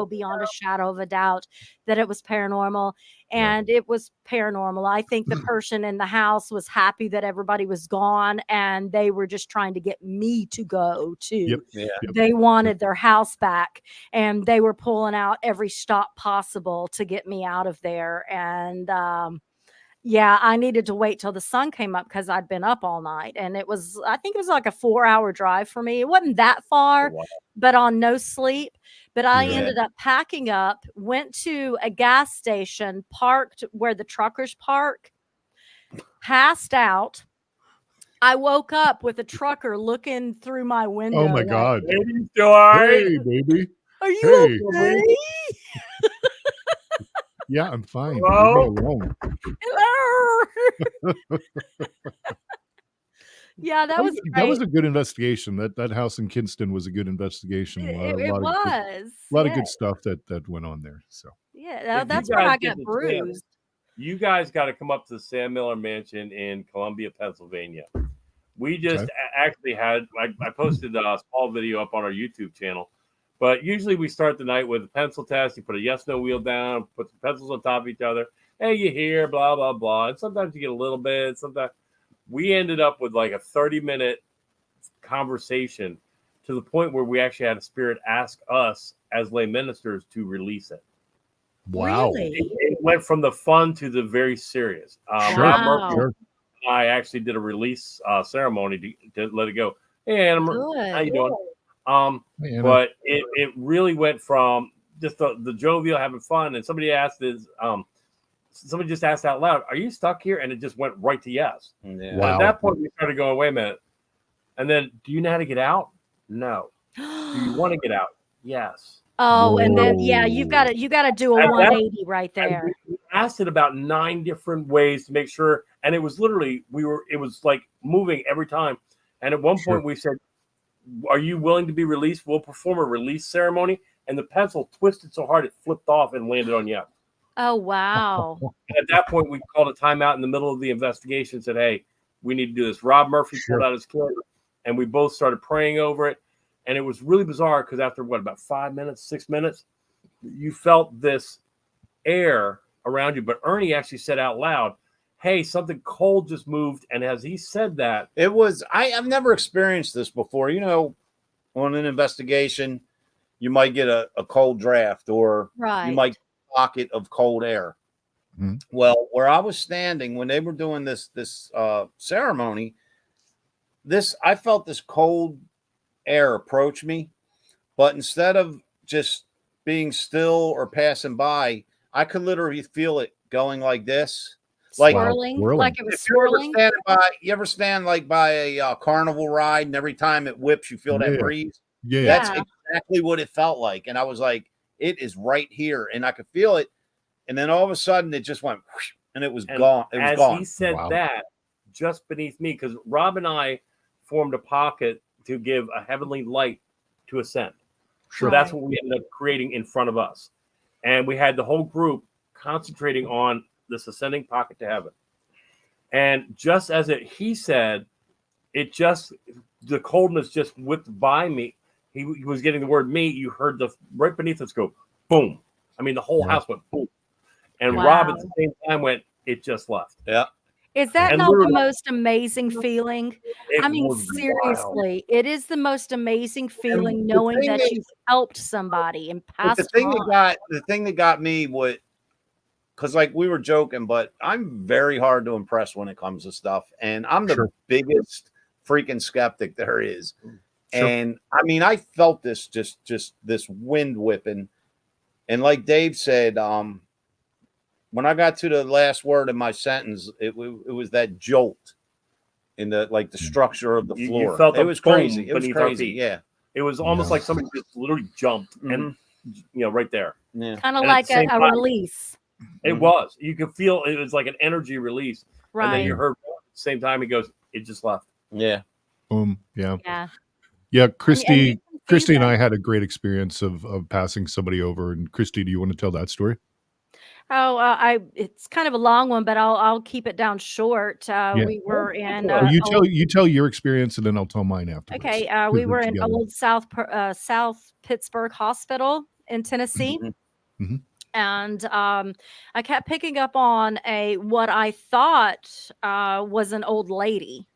beyond a shadow of a doubt that it was paranormal, and it was paranormal. I think the person in the house was happy that everybody was gone, and they were just trying to get me to go too. Yep. They wanted their house back, and they were pulling out every stop possible to get me out of there. And I needed to wait till the sun came up because I'd been up all night, and I think it was like a 4-hour drive for me. It wasn't that far, but on no sleep. But I ended up packing up, went to a gas station, parked where the truckers park, passed out. I woke up with a trucker looking through my window. Oh my God. Baby, still all right? Hey, baby. Are you okay? Yeah, I'm fine. Hello? Leave me alone. Hello. Yeah, that was great. That was a good investigation. That house in Kinston was a good investigation. It was. A lot of good stuff that went on there. So that's where I got bruised. You guys got to come up to the Sam Miller Mansion in Columbia, Pennsylvania. We just actually had, I posted a small video up on our YouTube channel, but usually we start the night with a pencil test. You put a yes, no wheel down, put the pencils on top of each other. Hey, you hear, blah, blah, blah. And sometimes you get a little bit. Sometimes we ended up with like a 30-minute conversation to the point where we actually had a spirit ask us as lay ministers to release it. Wow. Really? It went from the fun to the very serious. Rob Murphy and I actually did a release ceremony to let it go. Hey, Anna, how you doing? But it really went from just the jovial having fun, and somebody just asked out loud, "Are you stuck here?" And it just went right to yes. Yeah. Wow. At that point, we started going, "Wait a minute." And then, do you know how to get out? No. Do you want to get out? Yes. Oh, and then you got to do a 180 right there. We asked it about 9 different ways to make sure, and it was literally it was like moving every time. And at one point we said, "Are you willing to be released? We'll perform a release ceremony." And the pencil twisted so hard it flipped off and landed on yes. Oh wow! And at that point, we called a timeout in the middle of the investigation and said, "Hey, we need to do this." Rob Murphy pulled out his kid, and we both started praying over it. And it was really bizarre because after about 5 minutes, 6 minutes, you felt this air around you. But Ernie actually said out loud, "Hey, something cold just moved." And as he said that, it was, I've never experienced this before. You know, on an investigation, you might get a cold draft, or you might get a pocket of cold air. Mhm. Well, where I was standing when they were doing this ceremony, I felt this cold air approach me, but instead of just being still or passing by, I could literally feel it going like this. Like Swirling, like it was if you're ever swirling. standing by, you ever stand like by a carnival ride, and every time it whips, you feel that breeze. Yeah. That's Yeah. exactly what it felt like, and I was like, it is right here, and I could feel it. And then all of a sudden, it just went, whoosh, and it was gone. It was as gone. he said that, just beneath me, because Rob and I formed a pocket to give a heavenly light to ascend. So that's what we ended up creating in front of us. And we had the whole group concentrating on this ascending pocket to heaven. And just as he said, the coldness just whipped by me. He was getting the word me. You heard right beneath us go, boom. I mean, the whole house went boom. And Rob at the same time went, it just left. Yeah. Is that not the most amazing feeling? I mean, was seriously, it is the most amazing feeling the knowing thing that is- you've helped somebody and But passed the thing on. that got me, because like we were joking, but I'm very hard to impress when it comes to stuff, and I'm the biggest freaking skeptic there is. And I mean, I felt this just this wind whipping, and like Dave said, when I got to the last word in my sentence, it was that jolt in the structure of the floor. You felt it was crazy. It was beneath our crazy. feet. Yeah. It was almost like somebody just literally jumped and right there. Yeah. Kind of And like at the same a time, release. It was. You could feel it was like an energy release. Right. And then you heard at the same time he goes, it just left. Yeah. Boom. Yeah. Yeah. Kristi And and I had a great experience of passing somebody over. And Kristi, do you want to tell that story? Oh, it's kind of a long one, but I'll keep it down short. We were in. You tell your experience, and then I'll tell mine afterwards. Okay. We were in old South Pittsburgh Hospital in Tennessee. Mm-hmm. And I kept picking up on what I thought was an old lady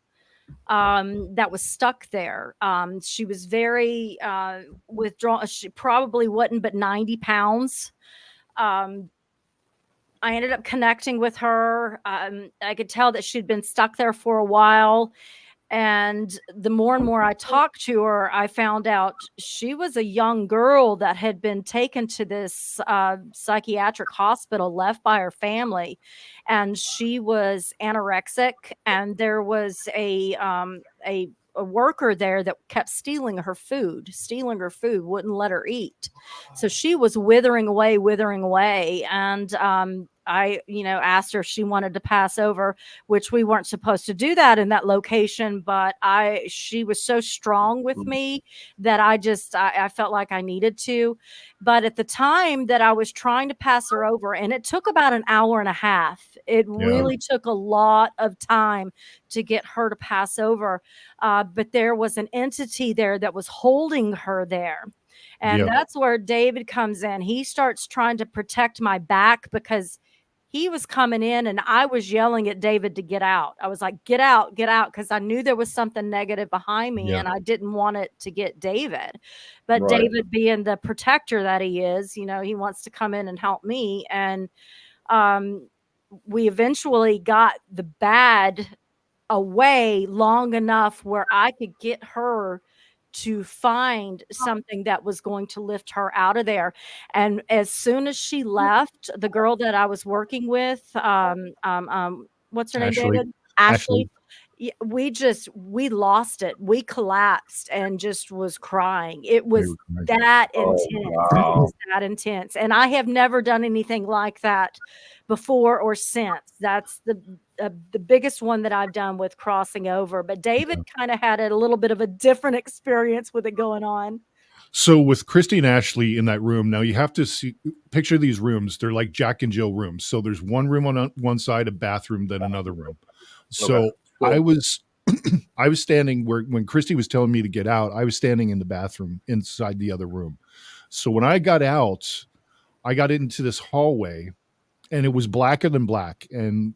that was stuck there. She was very withdrawn. She probably wasn't but 90 pounds. I ended up connecting with her. I could tell that she'd been stuck there for a while. And the more and more I talked to her, I found out she was a young girl that had been taken to this psychiatric hospital, left by her family. And she was anorexic. And there was a worker there that kept stealing her food, wouldn't let her eat. So she was withering away. And I, asked her if she wanted to pass over, which we weren't supposed to do that in that location. But she was so strong with me that I felt like I needed to. But at the time that I was trying to pass her over, and it took about an hour and a half, it really took a lot of time to get her to pass over. But there was an entity there that was holding her there. And that's where David comes in. He starts trying to protect my back because he was coming in and I was yelling at David to get out. I was like, get out, because I knew there was something negative behind me and I didn't want it to get David. But David, being the protector that he is, he wants to come in and help me. And we eventually got the bad away long enough where I could get her to find something that was going to lift her out of there. And as soon as she left, the girl that I was working with, what's her name, David? Ashley. We lost it. We collapsed and just was crying. It was that intense. It was that intense. And I have never done anything like that before or since. That's the biggest one that I've done with crossing over. But David kind of had a little bit of a different experience with it going on. So with Kristi and Ashley in that room, now you have to picture these rooms. They're like Jack and Jill rooms. So there's one room on one side, a bathroom, then another room. So I was standing when Kristi was telling me to get out. I was standing in the bathroom inside the other room. So when I got out, I got into this hallway, and it was blacker than black, and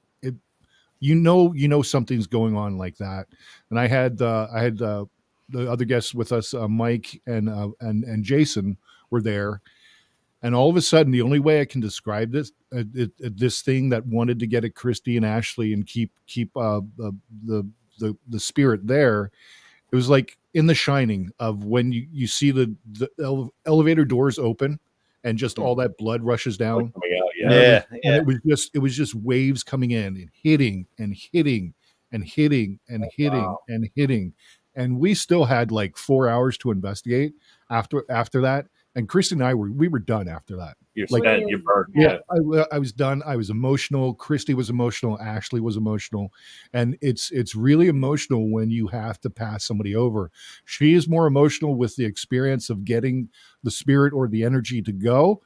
something's going on like that. And I had the other guests with us, Mike and Jason were there, And all of a sudden, the only way I can describe this thing that wanted to get at Kristi and Ashley and keep the spirit there, it was like in The Shining, of when you see the elevator doors open and just all that blood rushes down. Yeah. And it was just waves coming in and hitting and hitting and hitting and hitting and hitting. And we still had like 4 hours to investigate after that. And Kristi and I were done after that. You're Like, spent, you're burnt. yeah, I was done. I was emotional. Kristi was emotional. Ashley was emotional. And it's really emotional when you have to pass somebody over. She is more emotional with the experience of getting the spirit or the energy to go.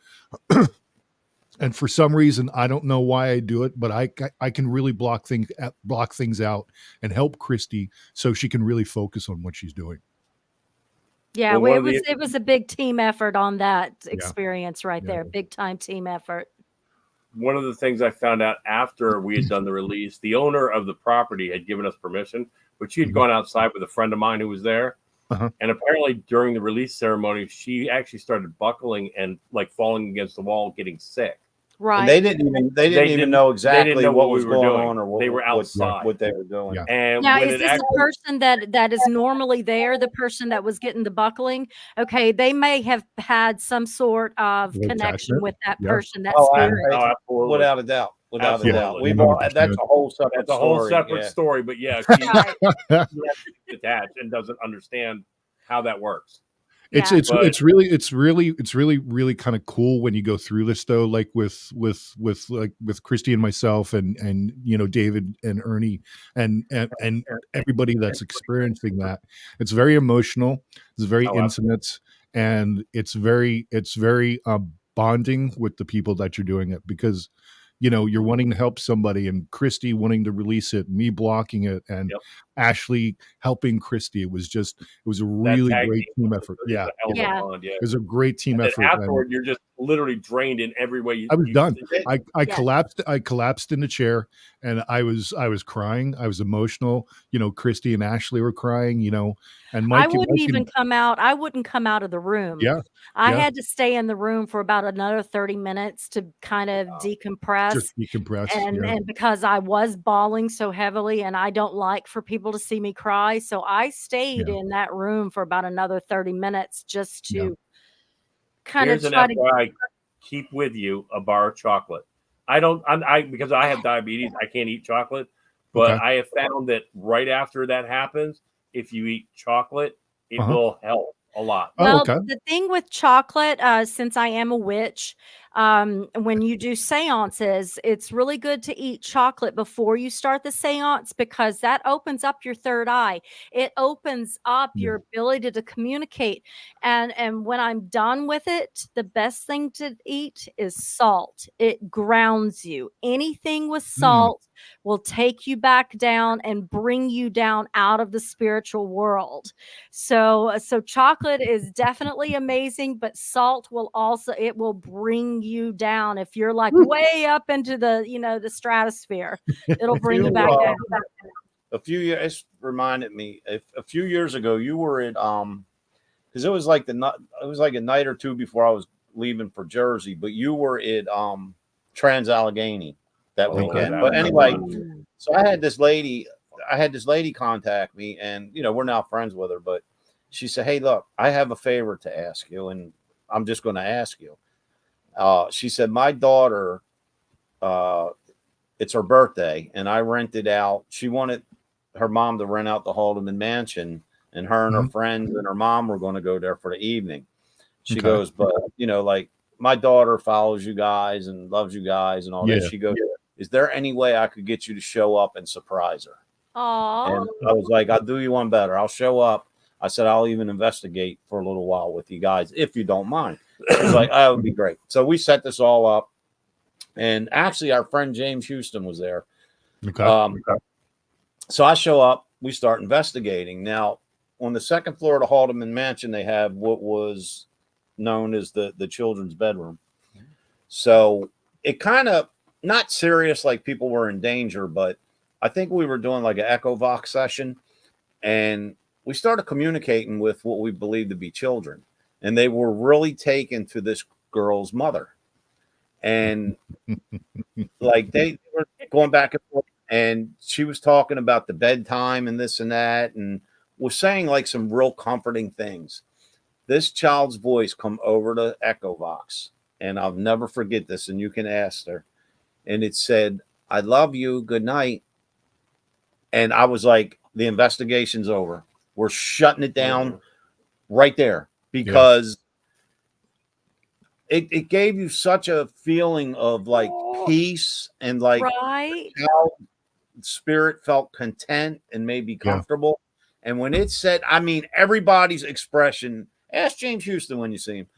And for some reason, I don't know why I do it, but I can really block things out and help Kristi so she can really focus on what she's doing. Yeah, it was a big team effort on that experience right there. Big time team effort. One of the things I found out after we had done the release, the owner of the property had given us permission, but she had gone outside with a friend of mine who was there. And apparently during the release ceremony, she actually started buckling and like falling against the wall, getting sick. Right. And they didn't even know exactly what was going on, or they were outside what they were doing. Yeah. And now, is this a person that is normally there, the person that was getting the buckling? Okay, they may have had some sort of connection with that person, that spirit. Absolutely. Without a doubt. Without a doubt. That's a whole separate story. But yeah, she's detached and doesn't understand how that works. It's really kind of cool when you go through this, though, like with Kristi and myself and David and Ernie and everybody that's experiencing that. It's very emotional. It's very intimate, and it's very bonding with the people that you're doing it, because you're wanting to help somebody, and Kristi wanting to release it, me blocking it, and Ashley helping Kristi. It was a really great team effort. Yeah. It was a great team effort. Afterward, you're just literally drained in every way. I was done. I collapsed in the chair, and I was crying. I was emotional. Kristi and Ashley were crying, and Mike. I wouldn't even come out. I wouldn't come out of the room. I had to stay in the room for about another 30 minutes to kind of decompress. Just decompress. And because I was bawling so heavily, and I don't like for people to see me cry. So I stayed in that room for about another 30 minutes just to kind of try to keep with you a bar of chocolate. Because I have diabetes, I can't eat chocolate, but I have found that right after that happens, if you eat chocolate, it will help a lot. Well, the thing with chocolate, since I am a witch, when you do seances, it's really good to eat chocolate before you start the seance, because that opens up your third eye. It opens up your ability to communicate. And when I'm done with it, the best thing to eat is salt. It grounds you. Anything with salt will take you back down and bring you down out of the spiritual world. So chocolate is definitely amazing, but salt will bring you down. If you're like way up into the the stratosphere, it'll bring you back down. A few years reminded me. A few years ago, you were at because it was like a night or two before I was leaving for Jersey, but you were at Trans-Allegheny that weekend. But anyway, so I had this lady contact me, and we're now friends with her, but she said, "Hey, look, I have a favor to ask you, and I'm just going to ask you." She said, "My daughter, it's her birthday, and I rented out. She wanted her mom to rent out the Haldeman Mansion, and her and her friends and her mom were going to go there for the evening." She goes, "But like my daughter follows you guys and loves you guys and all that." She goes, "Is there any way I could get you to show up and surprise her?" And I was like, "I'll do you one better. I'll show up." I said, "I'll even investigate for a little while with you guys, if you don't mind." She was like, "Oh, that would be great." So we set this all up. And actually, our friend James Houston was there. So I show up. We start investigating. Now, on the second floor of the Haldeman Mansion, they have what was known as the children's bedroom. So it kind of, not serious like people were in danger, but I think we were doing like an EchoVox session. And we started communicating with what we believed to be children. And they were really taken to this girl's mother. And like they were going back and forth, and she was talking about the bedtime and this and that, and was saying like some real comforting things. This child's voice come over the Echo Box, and I'll never forget this, and you can ask her. And it said, "I love you, good night." And I was like, the investigation's over. We're shutting it down right there, because it gave you such a feeling of like peace, and like how spirit felt content and maybe comfortable. And when it said, I mean, everybody's expression, ask James Houston when you see him.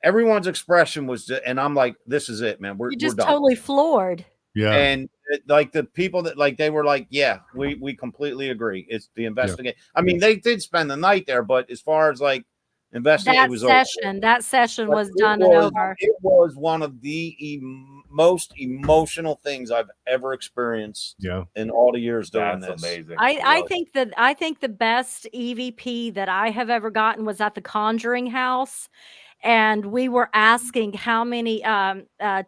Everyone's expression was just, and I'm like, this is it, man. We're done. Totally floored. Yeah. And like the people that like, they were like, yeah, we completely agree. It's the investigation. I mean, they did spend the night there, but as far as like investigating, that session was done and over. It was one of the most emotional things I've ever experienced in all the years doing this. Amazing. I think the best EVP that I have ever gotten was at the Conjuring House. And we were asking how many,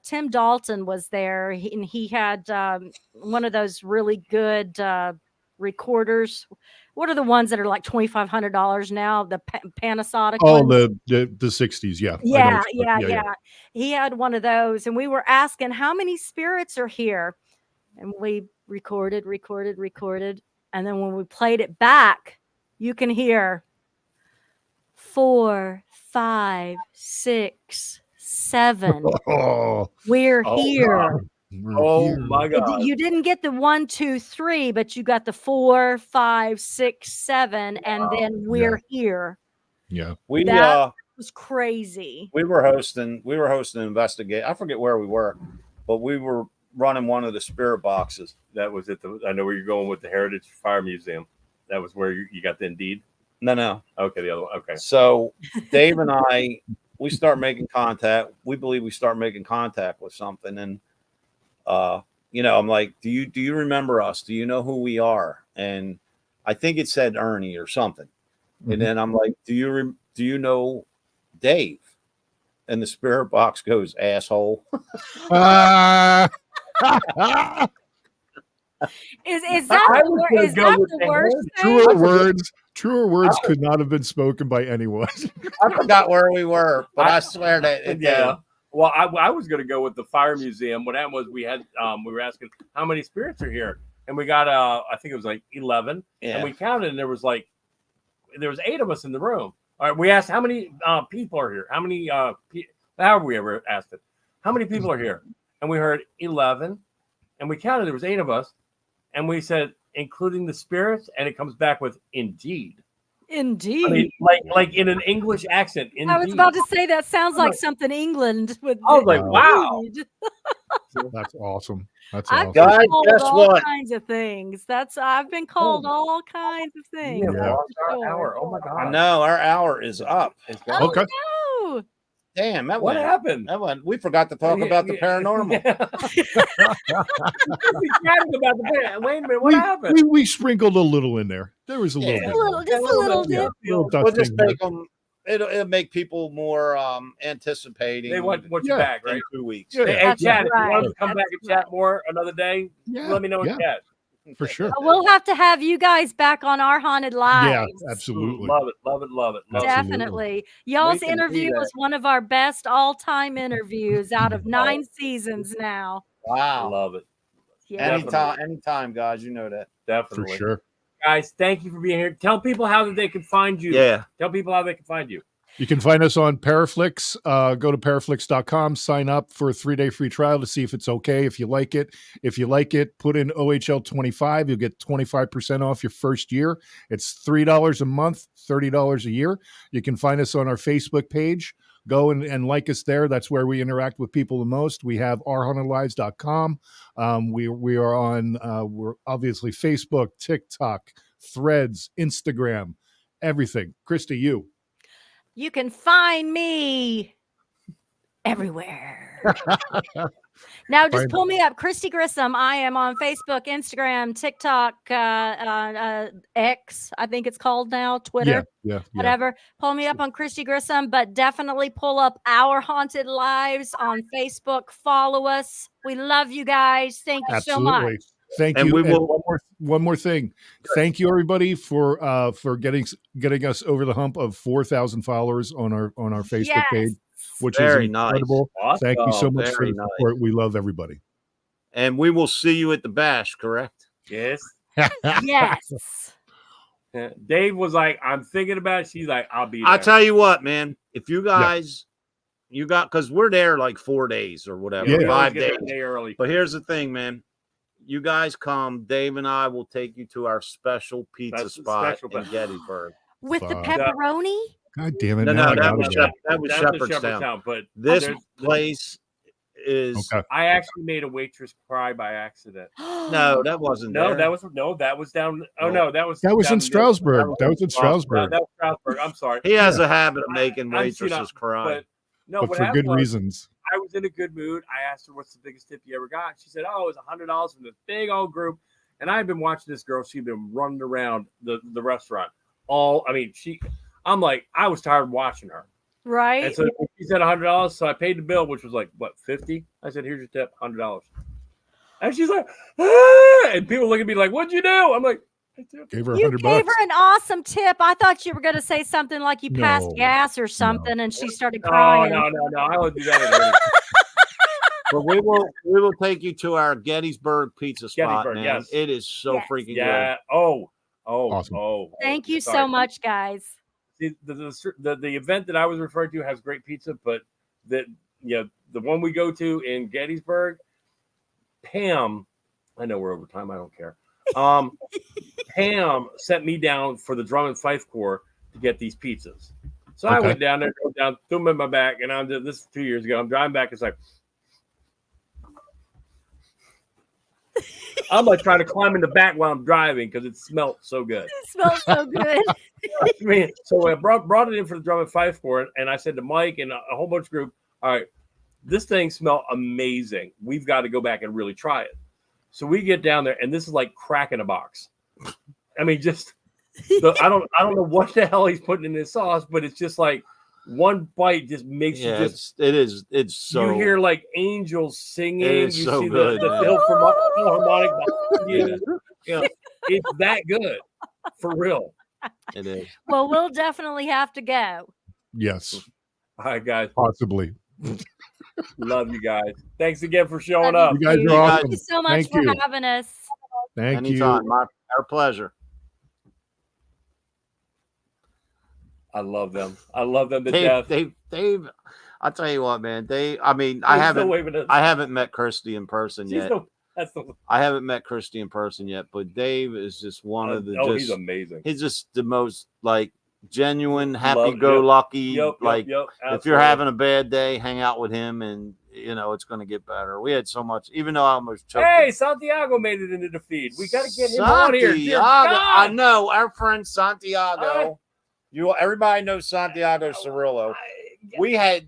Tim Dalton was there, and he had one of those really good recorders. What are the ones that are like $2,500 now? The Panasonic ones? The 60s, yeah. Yeah. He had one of those, and we were asking how many spirits are here. And we recorded. And then when we played it back, you can hear 4, 5, 6, 7. We're here. Oh my God. You didn't get the 1, 2, 3, but you got the 4, 5, 6, 7, and then we're here. Yeah. That was crazy. We were hosting an investigation. I forget where we were, but we were running one of the spirit boxes. That was at I know where you're going with the Heritage Fire Museum. That was where you got the Indeed. No. Okay, the other one. Okay. So Dave and I, we start making contact. We believe we start making contact with something, and I'm like, do you remember us? Do you know who we are? And I think it said Ernie or something. Mm-hmm. And then I'm like, do you know Dave? And the spirit box goes, asshole. Is that the worst thing? Truer words could not have been spoken by anyone. I forgot where we were, but I swear that yeah. Well, I was going to go with the fire museum. What happened was we were asking how many spirits are here, and we got I think it was like 11, and we counted, and there was 8 of us in the room. All right, we asked how many people are here. How many however we ever asked it, how many people are here, and we heard 11, and we counted. There was 8 of us, and we said including the spirits, and it comes back with indeed. Indeed. I mean, like in an English accent. Indeed. I was about to say that sounds like something England would. I was like, wow. That's awesome. I've Guys, been called guess all what? kinds of things. I've been called all kinds of things. Yeah. Our hour. Oh my God. I know our hour is up. Okay. No. Damn, what happened? We forgot to talk about the paranormal. Wait a minute, what happened? We sprinkled a little in there. There was a little bit. Just a little bit. We'll just make them. It'll make people more anticipating. They want you back, right? In 2 weeks. Yeah. Hey, Chad, if you want to come back and chat more another day, let me know in chat. For sure. We'll have to have you guys back on our Haunted Lives. Yeah, absolutely. Love it. Definitely. Y'all's interview was one of our best all-time interviews out of 9 seasons now. Wow. Love it. Yeah. Anytime, guys. You know that. Definitely. For sure. Guys, thank you for being here. Tell people how they can find you. Yeah. Tell people how they can find you. You can find us on ParaFlixx. Go to ParaFlixx.com, sign up for a 3-day free trial to see if it's okay, if you like it. If you like it, put in OHL25. You'll get 25% off your first year. It's $3 a month, $30 a year. You can find us on our Facebook page. Go and like us there. That's where we interact with people the most. We have ourhauntedlives.com. We are on, we're obviously Facebook, TikTok, Threads, Instagram, everything. Kristi, you. You can find me everywhere. Now, just pull me up, Kristi Grissom. I am on Facebook, Instagram, TikTok, X, I think it's called now, Twitter, whatever. Pull me up on Kristi Grissom, but definitely pull up Our Haunted Lives on Facebook. Follow us. We love you guys. Thank you so much. Thank you. One more thing. Thank you, everybody, for getting us over the hump of 4,000 followers on our Facebook page, which is incredible. Nice. Awesome. Thank you so much for the support. We love everybody. And we will see you at the bash, correct? Yes. Yes. Dave was like, I'm thinking about it. She's like, I'll be there. I'll tell you what, man. If you guys, because we're there like 4 days or whatever, 5 days. A day early. But here's the thing, man. You guys come. Dave and I will take you to our special pizza spot in Gettysburg. With the pepperoni? God damn it. No, that was Shepherdstown. But this place is. Okay. I actually made a waitress cry by accident. No, that wasn't. That was down. Oh no, that was in Strasbourg. That was in Strasbourg. That was Strasbourg. I'm sorry. He has a habit of making waitresses cry. But for good reasons. I was in a good mood. I asked her, what's the biggest tip you ever got? She said, oh, it was $100 from this big old group. And I've been watching this girl. She'd been running around the restaurant. I'm like, I was tired of watching her. Right. And so she said $100. So I paid the bill, which was like, what, 50? I said, here's your tip, $100. And she's like, ah! And people look at me like, what'd you do? I'm like, gave her $100. Gave her an awesome tip. I thought you were going to say something like you passed gas or something, and she started crying. No. I would do that. But we will take you to our Gettysburg pizza spot, man. Yes. It is so freaking good. Awesome. Thank you so much, guys. See, the event that I was referring to has great pizza, but the one we go to in Gettysburg, Pam, I know we're over time. I don't care. Pam sent me down for the Drum and Fife Corps to get these pizzas. So I went down there, threw them in my back, and this is 2 years ago. I'm driving back. It's like, I'm like trying to climb in the back while I'm driving because it smelled so good. It smells so good. So I brought it in for the Drum and Fife Corps, and I said to Mike and a whole bunch of group, all right, this thing smelled amazing. We've got to go back and really try it. So we get down there, and this is like crack in a box. I mean, I don't know what the hell he's putting in his sauce, but it's just like one bite just makes you just. It's so. You hear like angels singing. You so see good, the Philharmonic. It's that good for real. It is. Well, we'll definitely have to go. Yes. All right, guys. Possibly. Love you guys. Thanks again for showing up. You guys are awesome. Thank you so much for having us. Thank Anytime. you. Our pleasure. I love them. I love them to death. Dave, I'll tell you what, man. I haven't met Kristi in person yet. I haven't met Kristi in person yet, but Dave is just one of the. He's amazing. He's just the most genuine, happy-go-lucky. If you're having a bad day, hang out with him, and it's going to get better. We had so much, even though I almost choked. Hey, Santiago made it into the feed. We got to get him on here. I know our friend Santiago. Everybody knows Santiago Cirillo. We had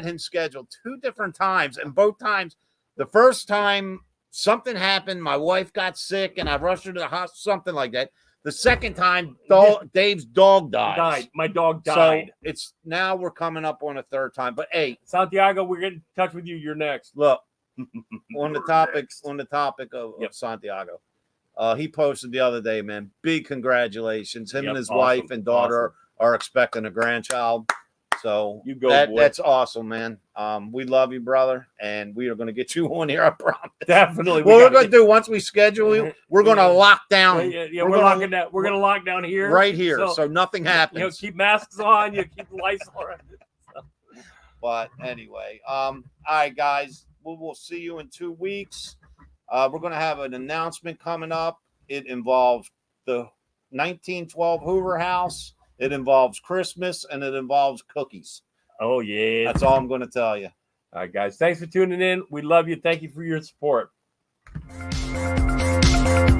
him scheduled 2 different times, and both times, the first time something happened, my wife got sick, and I rushed her to the hospital, something like that. The second time, Dave's dog died. My dog died. So now we're coming up on a third time. But hey, Santiago, we're getting in touch with you. You're next. Look, on the topic of Santiago, he posted the other day, man. Big congratulations! Him and his wife and daughter are expecting a grandchild. So you go, that's awesome, man. We love you, brother, and we are going to get you on here. I promise. Definitely. What we're going to do once we schedule you, we're going to lock down. Yeah, we're locking down. We're going to lock down here, right here, so nothing happens. Keep masks on. You keep the lights on. But anyway, all right, guys, we'll see you in 2 weeks. We're going to have an announcement coming up. It involves the 1912 Hoover House. It involves Christmas, and it involves cookies. Oh, yeah. That's all I'm going to tell you. All right, guys. Thanks for tuning in. We love you. Thank you for your support.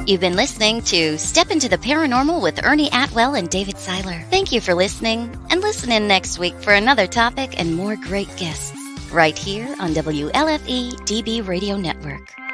You've been listening to Step Into the Paranormal with Ernie Atwell and David Seiler. Thank you for listening, and listen in next week for another topic and more great guests. right here on WLFE DB Radio Network.